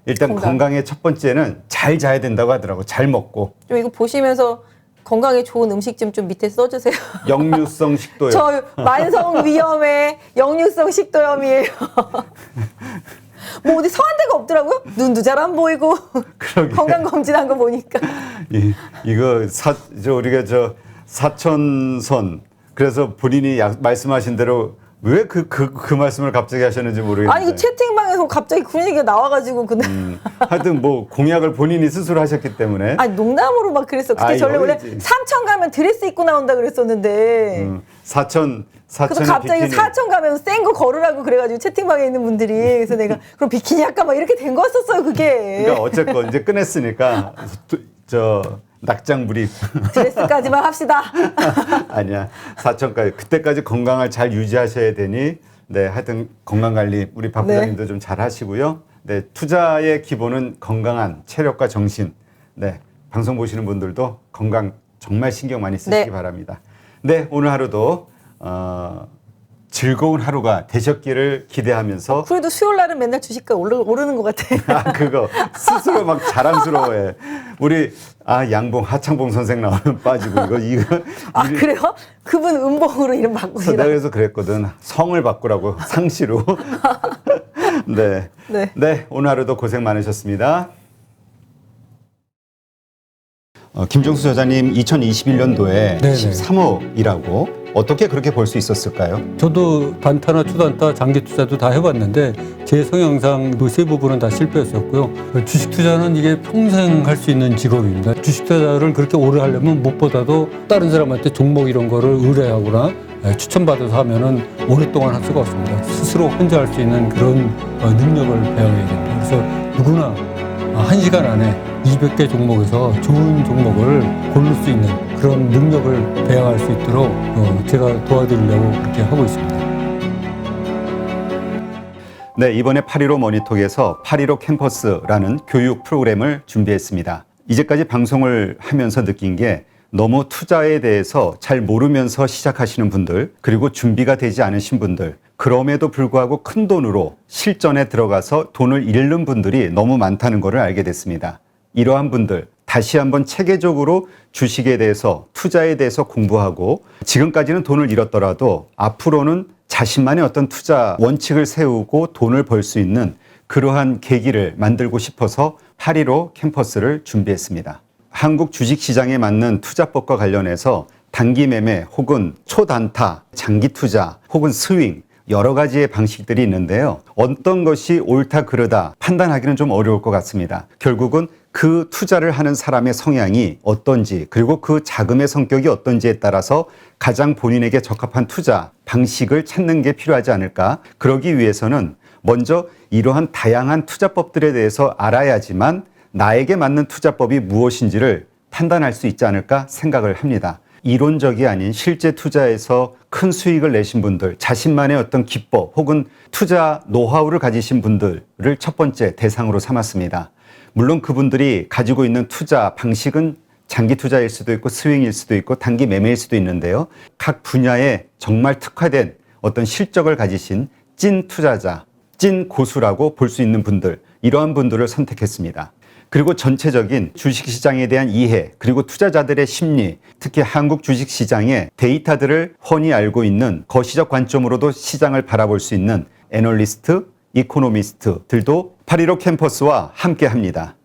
일단 건강의 첫 번째는 잘 자야 된다고 하더라고. 잘 먹고. 좀 이거 보시면서 건강에 좋은 음식점 좀 밑에 써주세요. 역류성 식도염. 저 만성 위염에 역류성 식도염이에요. 뭐 어디 서한 데가 없더라고요. 눈도 잘 안 보이고 그러게. 건강 검진한 거 보니까. 이거 우리가 사천선. 그래서 본인이 말씀하신 대로 왜 그 말씀을 갑자기 하셨는지 모르겠는데. 아니 그 채팅방에서 갑자기 그런 얘기가 나와가지고 그날. 하여튼 뭐 공약을 본인이 스스로 하셨기 때문에. 아니 농담으로 막 그랬어. 그때 전에 원래 여기지. 삼천 가면 드레스 입고 나온다 그랬었는데. 사천에 그래서 갑자기 비키니. 사천 가면 센 거 걸으라고 그래가지고 채팅방에 있는 분들이 그래서 내가 그럼 비키니 할까 막 이렇게 된 거였었어요 그게. 그러니까 어쨌건 이제 끝냈으니까 낙장 불입. 드레스까지만 합시다. 아니야. 4천까지. 그때까지 건강을 잘 유지하셔야 되니, 네, 하여튼 건강 관리 우리 박 부장님도 좀 잘 하시고요. 네, 투자의 기본은 건강한 체력과 정신. 네, 방송 보시는 분들도 건강 정말 신경 많이 쓰시기 바랍니다. 네, 오늘 하루도 즐거운 하루가 되셨기를 기대하면서. 그래도 수요일 날은 맨날 주식가 오르는 것 같아. 그거 스스로 막 자랑스러워해. 우리 양봉 하창봉 선생 나오면 빠지고 이거. 그래요? 그분 음봉으로 이름 바꾸시라. 내가 그래서 그랬거든. 성을 바꾸라고 상시로. 네. 네, 오늘 하루도 고생 많으셨습니다. 김종수 저자님 2021년도에 13억이라고 어떻게 그렇게 벌 수 있었을까요? 저도 단타나 초단타, 장기 투자도 다 해봤는데 제 성향상 세 부분은 다 실패했었고요. 주식 투자는 이게 평생 할 수 있는 직업입니다. 주식 투자를 그렇게 오래 하려면 무엇보다도 다른 사람한테 종목 이런 거를 의뢰하거나 추천받아서 하면은 오랫동안 할 수가 없습니다. 스스로 혼자 할 수 있는 그런 능력을 배워야 됩니다. 그래서 누구나 1시간 안에 200개 종목에서 좋은 종목을 고를 수 있는 그런 능력을 배양할 수 있도록 제가 도와드리려고 그렇게 하고 있습니다. 네, 이번에 8.15 머니톡에서 8.15 캠퍼스라는 교육 프로그램을 준비했습니다. 이제까지 방송을 하면서 느낀 게 너무 투자에 대해서 잘 모르면서 시작하시는 분들, 그리고 준비가 되지 않으신 분들, 그럼에도 불구하고 큰 돈으로 실전에 들어가서 돈을 잃는 분들이 너무 많다는 것을 알게 됐습니다. 이러한 분들 다시 한번 체계적으로 주식에 대해서 투자에 대해서 공부하고 지금까지는 돈을 잃었더라도 앞으로는 자신만의 어떤 투자 원칙을 세우고 돈을 벌 수 있는 그러한 계기를 만들고 싶어서 8.15 캠퍼스를 준비했습니다. 한국 주식시장에 맞는 투자법과 관련해서 단기 매매 혹은 초단타, 장기 투자 혹은 스윙 여러 가지의 방식들이 있는데요. 어떤 것이 옳다 그르다 판단하기는 좀 어려울 것 같습니다. 결국은 그 투자를 하는 사람의 성향이 어떤지 그리고 그 자금의 성격이 어떤지에 따라서 가장 본인에게 적합한 투자 방식을 찾는 게 필요하지 않을까. 그러기 위해서는 먼저 이러한 다양한 투자법들에 대해서 알아야지만 나에게 맞는 투자법이 무엇인지를 판단할 수 있지 않을까 생각을 합니다. 이론적이 아닌 실제 투자에서 큰 수익을 내신 분들, 자신만의 어떤 기법 혹은 투자 노하우를 가지신 분들을 첫 번째 대상으로 삼았습니다. 물론 그분들이 가지고 있는 투자 방식은 장기 투자일 수도 있고 스윙일 수도 있고 단기 매매일 수도 있는데요. 각 분야에 정말 특화된 어떤 실적을 가지신 찐 투자자, 찐 고수라고 볼 수 있는 분들, 이러한 분들을 선택했습니다. 그리고 전체적인 주식시장에 대한 이해, 그리고 투자자들의 심리, 특히 한국 주식시장의 데이터들을 훤히 알고 있는 거시적 관점으로도 시장을 바라볼 수 있는 애널리스트, 이코노미스트들도 8.15 캠퍼스와 함께 합니다.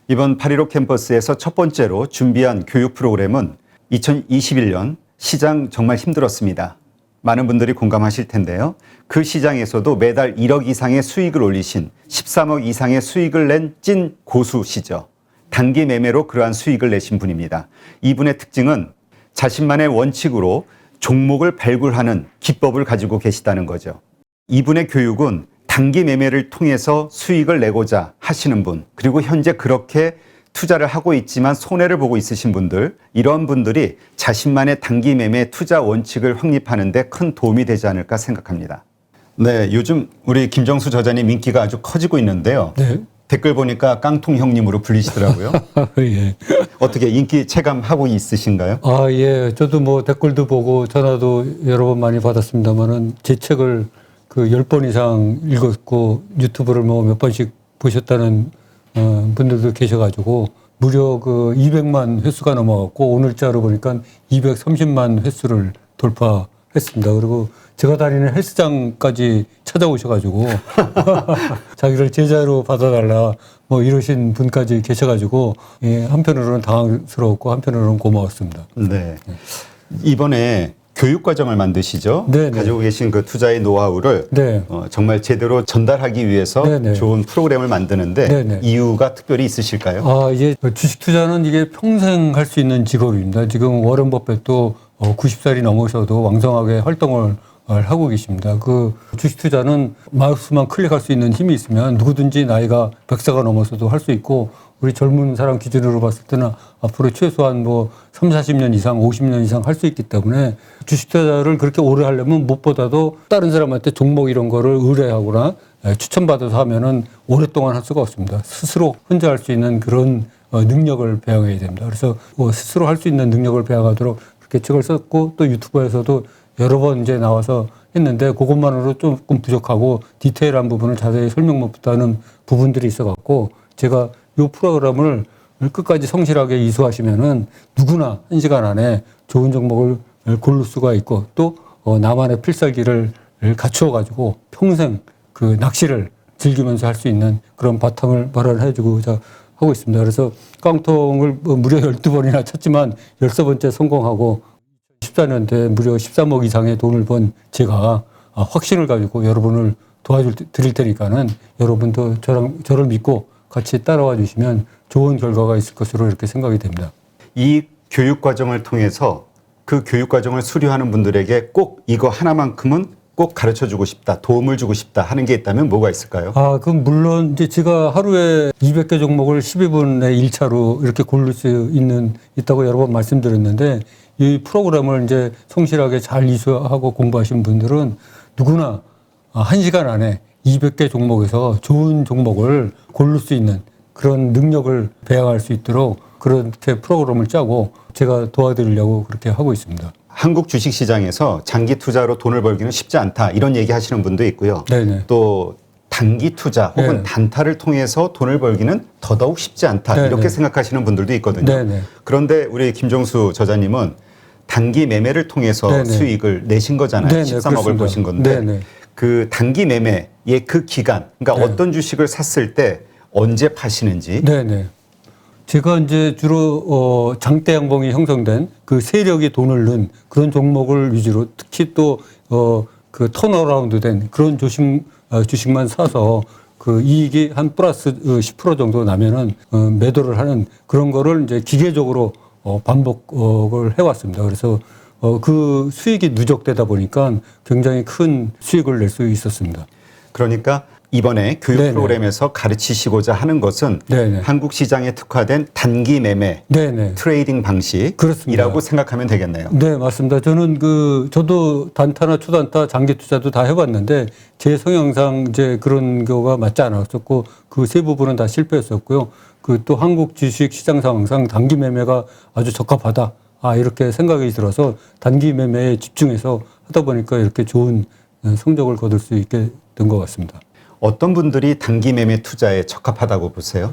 이번 8.15 캠퍼스에서 첫 번째로 준비한 교육 프로그램은 2021년 시장 정말 힘들었습니다. 많은 분들이 공감하실 텐데요. 그 시장에서도 매달 1억 이상의 수익을 올리신 13억 이상의 수익을 낸 찐 고수시죠. 단기 매매로 그러한 수익을 내신 분입니다. 이분의 특징은 자신만의 원칙으로 종목을 발굴하는 기법을 가지고 계시다는 거죠. 이분의 교육은 단기 매매를 통해서 수익을 내고자 하시는 분, 그리고 현재 그렇게 투자를 하고 있지만 손해를 보고 있으신 분들, 이런 분들이 자신만의 단기 매매 투자 원칙을 확립하는 데 큰 도움이 되지 않을까 생각합니다. 네, 요즘 우리 김정수 저자님 인기가 아주 커지고 있는데요. 네. 댓글 보니까 깡통 형님으로 불리시더라고요. 예. 어떻게 인기 체감하고 있으신가요? 아, 예. 저도 뭐 댓글도 보고 전화도 여러 번 많이 받았습니다만은 제 책을 그 10번 이상 읽었고 유튜브를 뭐 몇 번씩 보셨다는 분들도 계셔가지고 무려 그 200만 횟수가 넘어갔고 오늘자로 보니까 230만 횟수를 돌파했습니다. 그리고 제가 다니는 헬스장까지 찾아오셔가지고 자기를 제자로 받아달라 뭐 이러신 분까지 계셔가지고 예, 한편으로는 당황스러웠고 한편으로는 고마웠습니다. 네. 이번에 교육과정을 만드시죠? 네네. 가지고 계신 그 투자의 노하우를 네. 정말 제대로 전달하기 위해서 네네. 좋은 프로그램을 만드는데 네네. 이유가 특별히 있으실까요? 아, 이게 주식 투자는 이게 평생 할 수 있는 직업입니다. 지금 워런 버핏도 90살이 넘으셔도 왕성하게 활동을 하고 계십니다. 그 주식 투자는 마우스만 클릭할 수 있는 힘이 있으면 누구든지 나이가 100세가 넘어서도 할 수 있고 우리 젊은 사람 기준으로 봤을 때는 앞으로 최소한 뭐 3, 40년 이상, 50년 이상 할 수 있기 때문에 주식 투자를 그렇게 오래 하려면 무엇보다도 다른 사람한테 종목 이런 거를 의뢰하거나 추천받아서 하면은 오랫동안 할 수가 없습니다. 스스로 혼자 할 수 있는 그런 능력을 배워야 됩니다. 그래서 스스로 할 수 있는 능력을 배워가도록 그렇게 책을 썼고 또 유튜브에서도 여러 번 이제 나와서 했는데 그것만으로 조금 부족하고 디테일한 부분을 자세히 설명 못하는 부분들이 있어갖고 제가 이 프로그램을 끝까지 성실하게 이수하시면은 누구나 1시간 안에 좋은 종목을 고를 수가 있고 또 나만의 필살기를 갖추어가지고 평생 그 낚시를 즐기면서 할 수 있는 그런 바탕을 마련해 주고자 하고 있습니다. 그래서 깡통을 무려 12번이나 쳤지만 13번째 성공하고 14년대 무려 13억 이상의 돈을 번 제가 확신을 가지고 여러분을 도와드릴 테니까는 여러분도 저를 믿고 같이 따라와 주시면 좋은 결과가 있을 것으로 이렇게 생각이 됩니다. 이 교육 과정을 통해서 그 교육 과정을 수료하는 분들에게 꼭 이거 하나만큼은 꼭 가르쳐 주고 싶다, 도움을 주고 싶다 하는 게 있다면 뭐가 있을까요? 아, 그럼 물론 이제 제가 하루에 200개 종목을 12분의 1차로 이렇게 고를 수 있다고 여러 번 말씀드렸는데 이 프로그램을 이제 성실하게 잘 이수하고 공부하신 분들은 누구나 1시간 안에 200개 종목에서 좋은 종목을 고를 수 있는 그런 능력을 배양할 수 있도록 그렇게 프로그램을 짜고 제가 도와드리려고 그렇게 하고 있습니다. 한국 주식시장에서 장기 투자로 돈을 벌기는 쉽지 않다 이런 얘기 하시는 분도 있고요. 네네. 또 단기 투자 혹은 네. 단타를 통해서 돈을 벌기는 더더욱 쉽지 않다 네네. 이렇게 생각하시는 분들도 있거든요. 네네. 그런데 우리 김종수 저자님은 단기 매매를 통해서 네네. 수익을 내신 거잖아요. 네네, 13억을 그렇습니다. 보신 건데 네네. 그 단기 매매의 그 기간, 그러니까 네. 어떤 주식을 샀을 때 언제 파시는지. 네네. 제가 이제 주로 장대 양봉이 형성된 그 세력이 돈을 넣은 그런 종목을 위주로 특히 또 그 턴어라운드 된 그런 주식만 사서 그 이익이 한 플러스 10% 정도 나면은 매도를 하는 그런 거를 이제 기계적으로 반복을 해왔습니다. 그래서 그 수익이 누적되다 보니까 굉장히 큰 수익을 낼 수 있었습니다. 그러니까 이번에 교육 네네. 프로그램에서 가르치시고자 하는 것은 네네. 한국 시장에 특화된 단기 매매 네네. 트레이딩 방식이라고 그렇습니다. 생각하면 되겠네요. 네, 맞습니다. 저는 저도 단타나 초단타, 장기 투자도 다 해봤는데 제 성향상 이제 그런 거가 맞지 않았었고 그 세 부분은 다 실패했었고요. 그 또 한국 주식 시장 상황상 단기 매매가 아주 적합하다. 이렇게 생각이 들어서 단기 매매에 집중해서 하다 보니까 이렇게 좋은 성적을 거둘 수 있게 된 것 같습니다. 어떤 분들이 단기 매매 투자에 적합하다고 보세요?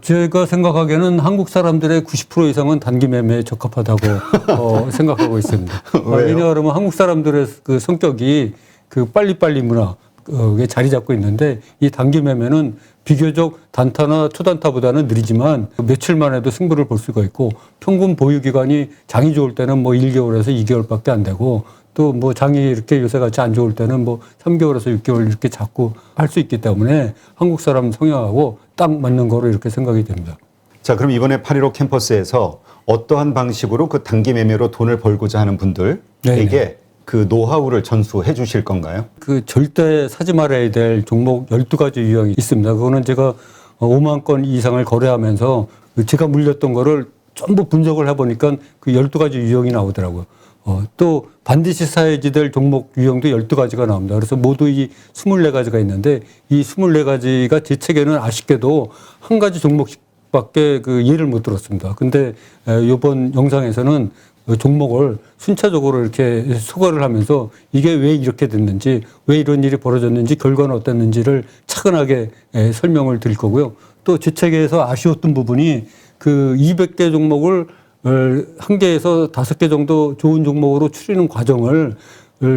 제가 생각하기에는 한국 사람들의 90% 이상은 단기 매매에 적합하다고 생각하고 있습니다. 왜요? 왜냐하면 한국 사람들의 그 성격이 그 빨리빨리 문화에 자리 잡고 있는데 이 단기 매매는 비교적 단타나 초단타보다는 느리지만 며칠 만에도 승부를 볼 수가 있고 평균 보유 기간이 장이 좋을 때는 뭐 1개월에서 2개월밖에 안 되고 또 뭐 장이 이렇게 요새 같이 안 좋을 때는 뭐 3개월에서 6개월 이렇게 자꾸 할 수 있기 때문에 한국 사람 성향하고 딱 맞는 거로 이렇게 생각이 됩니다. 자, 그럼 이번에 8.15 캠퍼스에서 어떠한 방식으로 그 단기 매매로 돈을 벌고자 하는 분들에게 네네. 그 노하우를 전수해 주실 건가요? 그 절대 사지 말아야 될 종목 12가지 유형이 있습니다. 그거는 제가 5만 건 이상을 거래하면서 제가 물렸던 거를 전부 분석을 해보니까 그 12가지 유형이 나오더라고요. 또 반드시 사야지 될 종목 유형도 12가지가 나옵니다. 그래서 모두 이 24가지가 있는데 이 24가지가 제 책에는 아쉽게도 한 가지 종목밖에 그 예를 못 들었습니다. 근데 이번 영상에서는 종목을 순차적으로 이렇게 소거를 하면서 이게 왜 이렇게 됐는지, 왜 이런 일이 벌어졌는지, 결과는 어땠는지를 차근하게 설명을 드릴 거고요. 또 제 책에서 아쉬웠던 부분이 그 200개 종목을 한 개에서 5개 정도 좋은 종목으로 추리는 과정을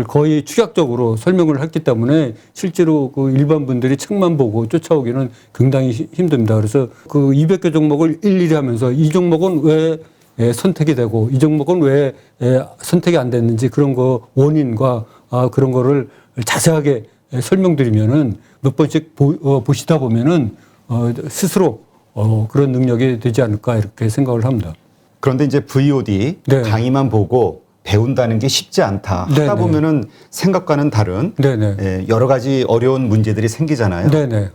거의 축약적으로 설명을 했기 때문에 실제로 그 일반 분들이 책만 보고 쫓아오기는 굉장히 힘듭니다. 그래서 그 200개 종목을 일일이 하면서 이 종목은 왜 선택이 되고 이 종목은 왜 선택이 안 됐는지 그런 거 원인과 그런 거를 자세하게 설명드리면은 몇 번씩 보시다 보면은 스스로 그런 능력이 되지 않을까 이렇게 생각을 합니다. 그런데 이제 VOD 네. 강의만 보고 배운다는 게 쉽지 않다. 하다 네네. 보면은 생각과는 다른 네네. 여러 가지 어려운 문제들이 생기잖아요. 네네.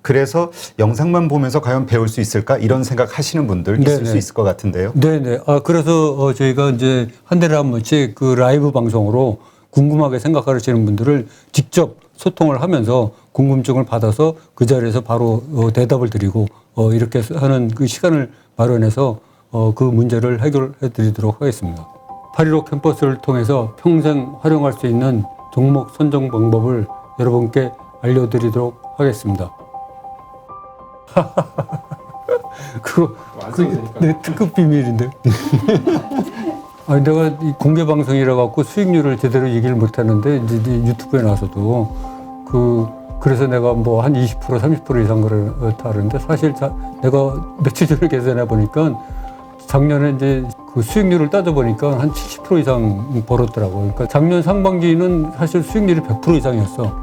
그래서 영상만 보면서 과연 배울 수 있을까 이런 생각 하시는 분들 있을 네네. 수 있을 것 같은데요. 네네. 그래서 저희가 이제 한 달에 한 번씩 그 라이브 방송으로 궁금하게 생각하시는 분들을 직접 소통을 하면서 궁금증을 받아서 그 자리에서 바로 대답을 드리고 이렇게 하는 그 시간을 마련해서 그 문제를 해결해 드리도록 하겠습니다. 8.15 캠퍼스를 통해서 평생 활용할 수 있는 종목 선정 방법을 여러분께 알려드리도록 하겠습니다. 그거 내 특급 비밀인데. 내가 이 공개 방송이라 갖고 수익률을 제대로 얘기를 못 하는데 이제 유튜브에 나와서도 그래서 내가 뭐 한 20% 30% 이상 그렇다 하는데 사실 내가 며칠 전에 계산해 보니까 작년에 이제 그 수익률을 따져보니까 한 70% 이상 벌었더라고요. 그러니까 작년 상반기는 사실 수익률이 100% 이상이었어.